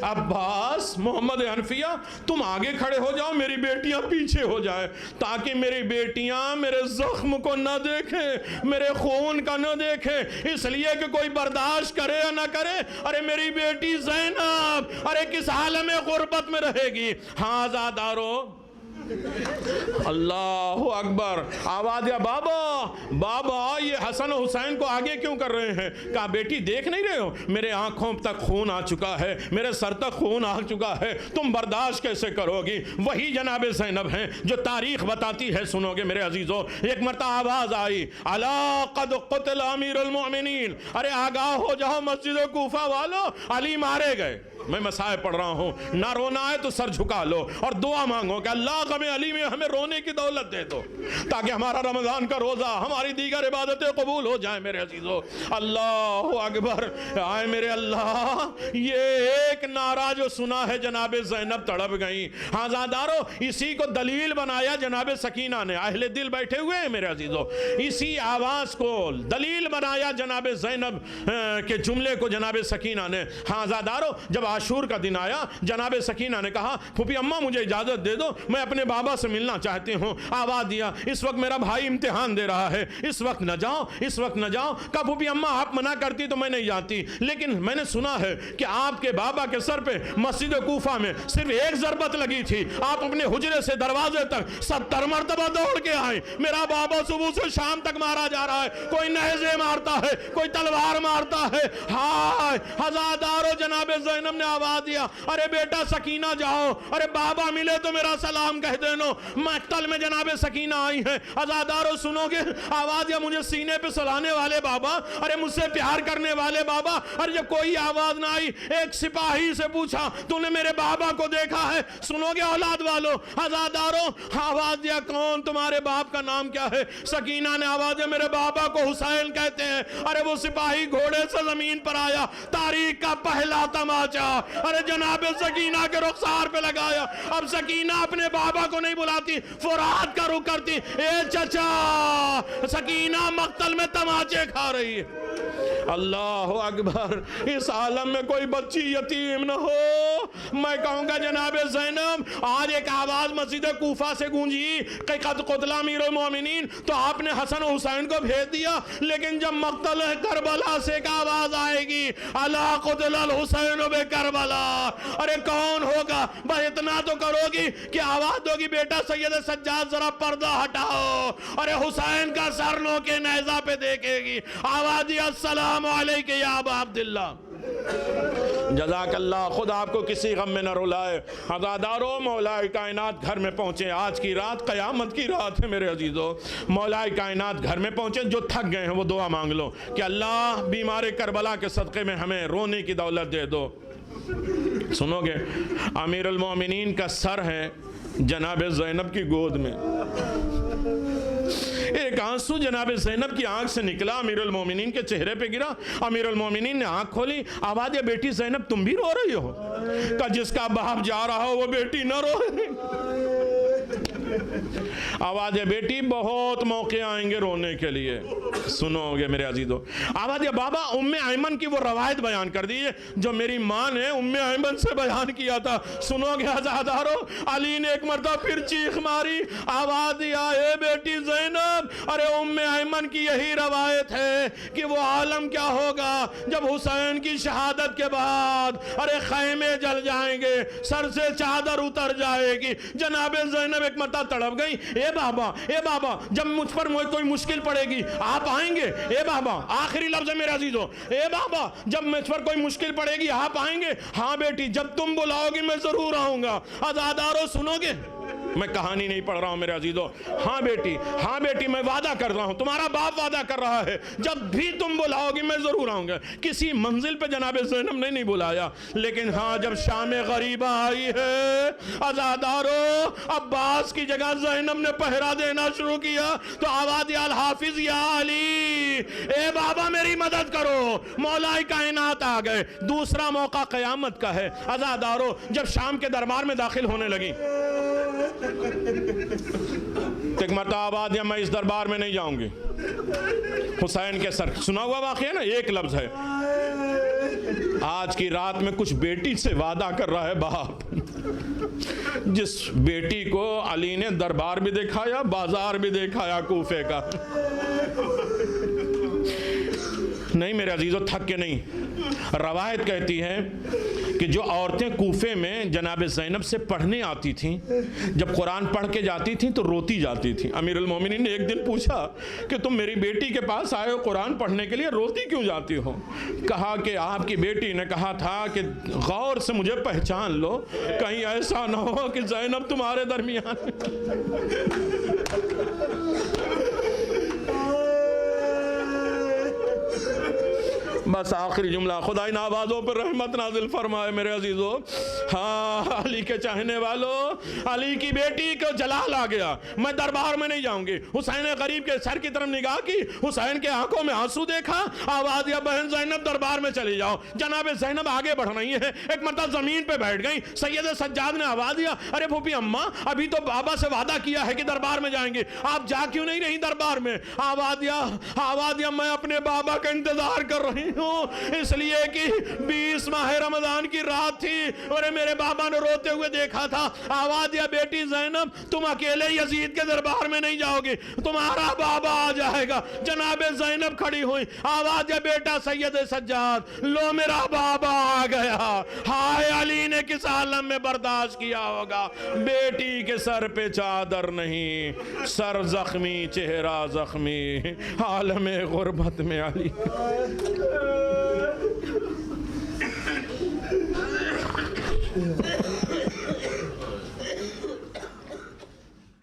[SPEAKER 1] عباس، محمد حنفیہ، تم آگے کھڑے ہو جاؤ، میری بیٹیاں پیچھے ہو جائیں تاکہ میری بیٹیاں میرے زخم کو نہ دیکھیں، میرے خون کا نہ دیکھیں، اس لیے کہ کوئی برداشت کرے یا نہ کرے، ارے میری بیٹی زینب ارے کس عالم غربت میں رہے گی۔ ہاں آزادارو، اللہ اکبر، آواز یا بابا بابا، یہ حسن و حسین کو آگے کیوں کر رہے ہیں؟ کہا بیٹی دیکھ نہیں رہے ہو میرے آنکھوں تک خون آ چکا ہے، میرے سر تک خون آ چکا ہے، تم برداشت کیسے کرو گی؟ وہی جناب زینب ہیں جو تاریخ بتاتی ہے، سنو گے میرے عزیزو، ایک مرتبہ آواز آئی، الا قد قتل امیر المؤمنین، ارے آگاہ ہو جاؤ مسجد کوفہ والو، علی مارے گئے۔ میں مسائل پڑھ رہا ہوں، نہ رونا ہے تو سر جھکا لو اور دعا مانگو کہ اللہ کا مقام علی میں ہمیں رونے کی دولت دے دو تاکہ ہمارا رمضان کا روزہ ہماری دیگر عبادتیں قبول ہو جائیں میرے عزیزو۔ اللہ اکبر، آئے میرے اللہ، یہ ایک نعرہ جو سنا ہے جناب زینب تڑپ گئیں۔ آزادارو اسی کو دلیل بنایا جناب سکینہ نے، اہل دل بیٹھے ہوئے ہیں میرے عزیزو، اسی آواز کو دلیل بنایا جناب زینب کے جملے کو جناب سکینہ نے۔ آزادارو جب عاشور کا دن آیا جناب سکینہ نے کہا پھوپھی اماں مجھے اجازت دے دو، میں اپنے بابا سے ملنا چاہتی ہوں۔ آواز دیا اس وقت میرا بھائی امتحان دے رہا ہے، اس وقت نہ جاؤ، اس وقت نہ جاؤ۔ کہا پھوپھی اماں آپ منع کرتی تو میں نہیں جاتی، لیکن میں نے سنا ہے کہ آپ کے بابا کے سر پہ مسجد کوفہ میں صرف ایک ضربت لگی تھی، آپ اپنے حجرے سے دروازے تک 70 مرتبہ دوڑ کے آئے، میرا بابا صبح سے شام تک مارا جا رہا ہے، کوئی نیزے مارتا ہے، کوئی تلوار مارتا ہے۔ ہائے ہزادارو جناب زینب نے آواز دیا ارے بیٹا سکینہ جاؤ، ارے بابا ملے تو میرا سلام کہہ دینا۔ مقتل میں جناب سکینہ آئی ہیں، ہزادارو سنو گے آواز دیا مجھے سینے پہ سلانے والے بابا، ارے مجھ سے پیار کرنے والے بابا۔ ارے جب کوئی آواز نہ آئی ایک سپاہی سے پوچھا تو نے میرے بابا کو دیکھا ہے؟ سنو گے اولاد والو، ہزادارو آواز دیا کون تمہارے باپ کا نام کیا ہے؟ سکینہ نے آواز دیا میرے بابا کو حسین کہتے ہیں۔ ارے وہ سپاہی گھوڑے سے زمین پر آیا، تاریخ کا پہلا تماچا ارے جناب سکینہ کے رخسار پہ لگایا۔ اب سکینہ اپنے بابا کو نہیں بلاتی، فرات کا رخ کرتی، اے چچا۔ سکینہ مقتل میں تماچے کھا رہی ہے۔ اللہ اکبر، اس عالم میں کوئی بچی یتیم نہ ہو۔ میں کہوں گا جناب زینب آج ایک آواز مسجد کوفہ سے گونجی کہ قد قتل امیر المومنین، تو آپ نے حسن و حسین کو بھیج دیا، لیکن جب مقتل کربلا سے ایک آواز آئے گی الا قتل الحسین بکربلا، ارے کون ہوگا؟ بس اتنا تو کرو گی کہ آواز دو گی بیٹا سید سجاد ذرا پردہ ہٹاؤ، ارے حسین کا سر نو کے نیزہ پہ دیکھے گی، آواز دیا السلام علیکہ یا ابا عبداللہ۔ جزاک اللہ، خدا آپ کو کسی غم میں نہ رلائے۔ عزادارو مولا کائنات گھر میں پہنچے، آج کی رات قیامت کی رات ہے میرے عزیزو۔ مولا کائنات گھر میں پہنچے، جو تھک گئے ہیں وہ دعا مانگ لو کہ اللہ بیمار کربلا کے صدقے میں ہمیں رونے کی دولت دے دو۔ سنو گے امیر المومنین کا سر ہے جناب زینب کی گود میں، ایک آنسو جناب زینب کی آنکھ سے نکلا، امیر المومنین کے چہرے پہ گرا۔ امیر المومنین نے آنکھ کھولی، آواز دیا بیٹی زینب تم بھی رو رہی ہو؟ کہ جس کا باپ جا رہا ہو وہ بیٹی نہ روئے۔ آواز ہے بیٹی بہت موقع آئیں گے رونے کے لیے، سنو گے میرے عزیزو۔ آواز ہے بابا ام ایمن کی وہ روایت بیان کر دیئے جو میری ماں نے ام ایمن سے بیان کیا تھا، سنو گے عزادارو۔ علی نے ایک مرتبہ پھر چیخ ماری، آواز دیا اے بیٹی زینب ارے ام ایمن کی یہی روایت ہے کہ وہ عالم کیا ہوگا جب حسین کی شہادت کے بعد ارے خیمے جل جائیں گے، سر سے چادر اتر جائے گی۔ جناب زینب ایک مرتبہ تڑپ گئی، اے بابا جب مجھ پر کوئی مشکل پڑے گی آپ آئیں گے؟ اے بابا، آخری لفظ ہے میرے عزیزو، اے بابا جب مجھ پر کوئی مشکل پڑے گی آپ آئیں گے؟ ہاں بیٹی جب تم بلاؤ گی میں ضرور آؤں گا۔ عزادارو سنو گے، میں کہانی نہیں پڑھ رہا ہوں میرے عزیزو، ہاں بیٹی میں وعدہ کر رہا ہوں، تمہارا باپ وعدہ کر رہا ہے جب بھی تم بلاؤ گی میں ضرور آؤں گا۔ کسی منزل پہ جناب زینب نے نہیں بلایا، لیکن ہاں جب شام غریبہ آئی ہے عزادارو، عباس کی جگہ زینب نے پہرا دینا شروع کیا تو آواز دیا الحافظ یا علی، اے بابا میری مدد کرو۔ مولا کائنات آ گئے۔ دوسرا موقع قیامت کا ہے عزادارو، جب شام کے دربار میں داخل ہونے لگی، ایک مرتبہ آواز دیا میں اس دربار میں نہیں جاؤں گی، حسین کے سر، سنا ہوا واقعہ نا، ایک لفظ ہے۔ آج کی رات میں کچھ بیٹی سے وعدہ کر رہا ہے باپ، جس بیٹی کو علی نے دربار بھی دکھایا بازار بھی دکھایا کوفے کا۔ نہیں میرے عزیزو تھک کے نہیں، روایت کہتی ہے کہ جو عورتیں کوفے میں جناب زینب سے پڑھنے آتی تھیں، جب قرآن پڑھ کے جاتی تھیں تو روتی جاتی تھیں۔ امیر المومنین نے ایک دن پوچھا کہ تم میری بیٹی کے پاس آئے ہو قرآن پڑھنے کے لیے، روتی کیوں جاتی ہو؟ کہا کہ آپ کی بیٹی نے کہا تھا کہ غور سے مجھے پہچان لو، کہیں ایسا نہ ہو کہ زینب تمہارے درمیان۔ بس آخری جملہ، خدا ان آوازوں پر رحمت نازل فرمائے میرے عزیزو۔ ہاں علی کے چاہنے والوں، علی کی بیٹی کو جلال آ گیا، میں دربار میں نہیں جاؤں گی۔ حسین غریب کے سر کی طرف نگاہ کی، حسین کے آنکھوں میں آنسو دیکھا، آواز دیا بہن زینب دربار میں چلی جاؤ۔ جناب زینب آگے بڑھ رہی ہیں، ایک مرتبہ زمین پہ بیٹھ گئی۔ سید سجاد نے آواز دیا ارے پھوپھی اماں، ابھی تو بابا سے وعدہ کیا ہے کہ دربار میں جائیں گے، آپ جا کیوں نہیں رہی دربار میں؟ آواز دیا میں اپنے بابا کا انتظار کر رہی ہوں، اس لیے کہ 20 ماہ رمضان کی رات تھی اور میرے بابا نے روتے ہوئے دیکھا تھا۔ آواز دیا بیٹی زینب تم اکیلے یزید کے دربار میں نہیں جاؤ گی، تمہارا بابا آ جائے گا۔ جناب زینب کھڑی ہوئی، آواز دیا بیٹا سید سجاد لو میرا بابا آ گیا۔ ہائے علی نے کس عالم میں برداشت کیا ہوگا، بیٹی کے سر پہ چادر نہیں، سر زخمی چہرہ زخمی، عالم غربت میں علی۔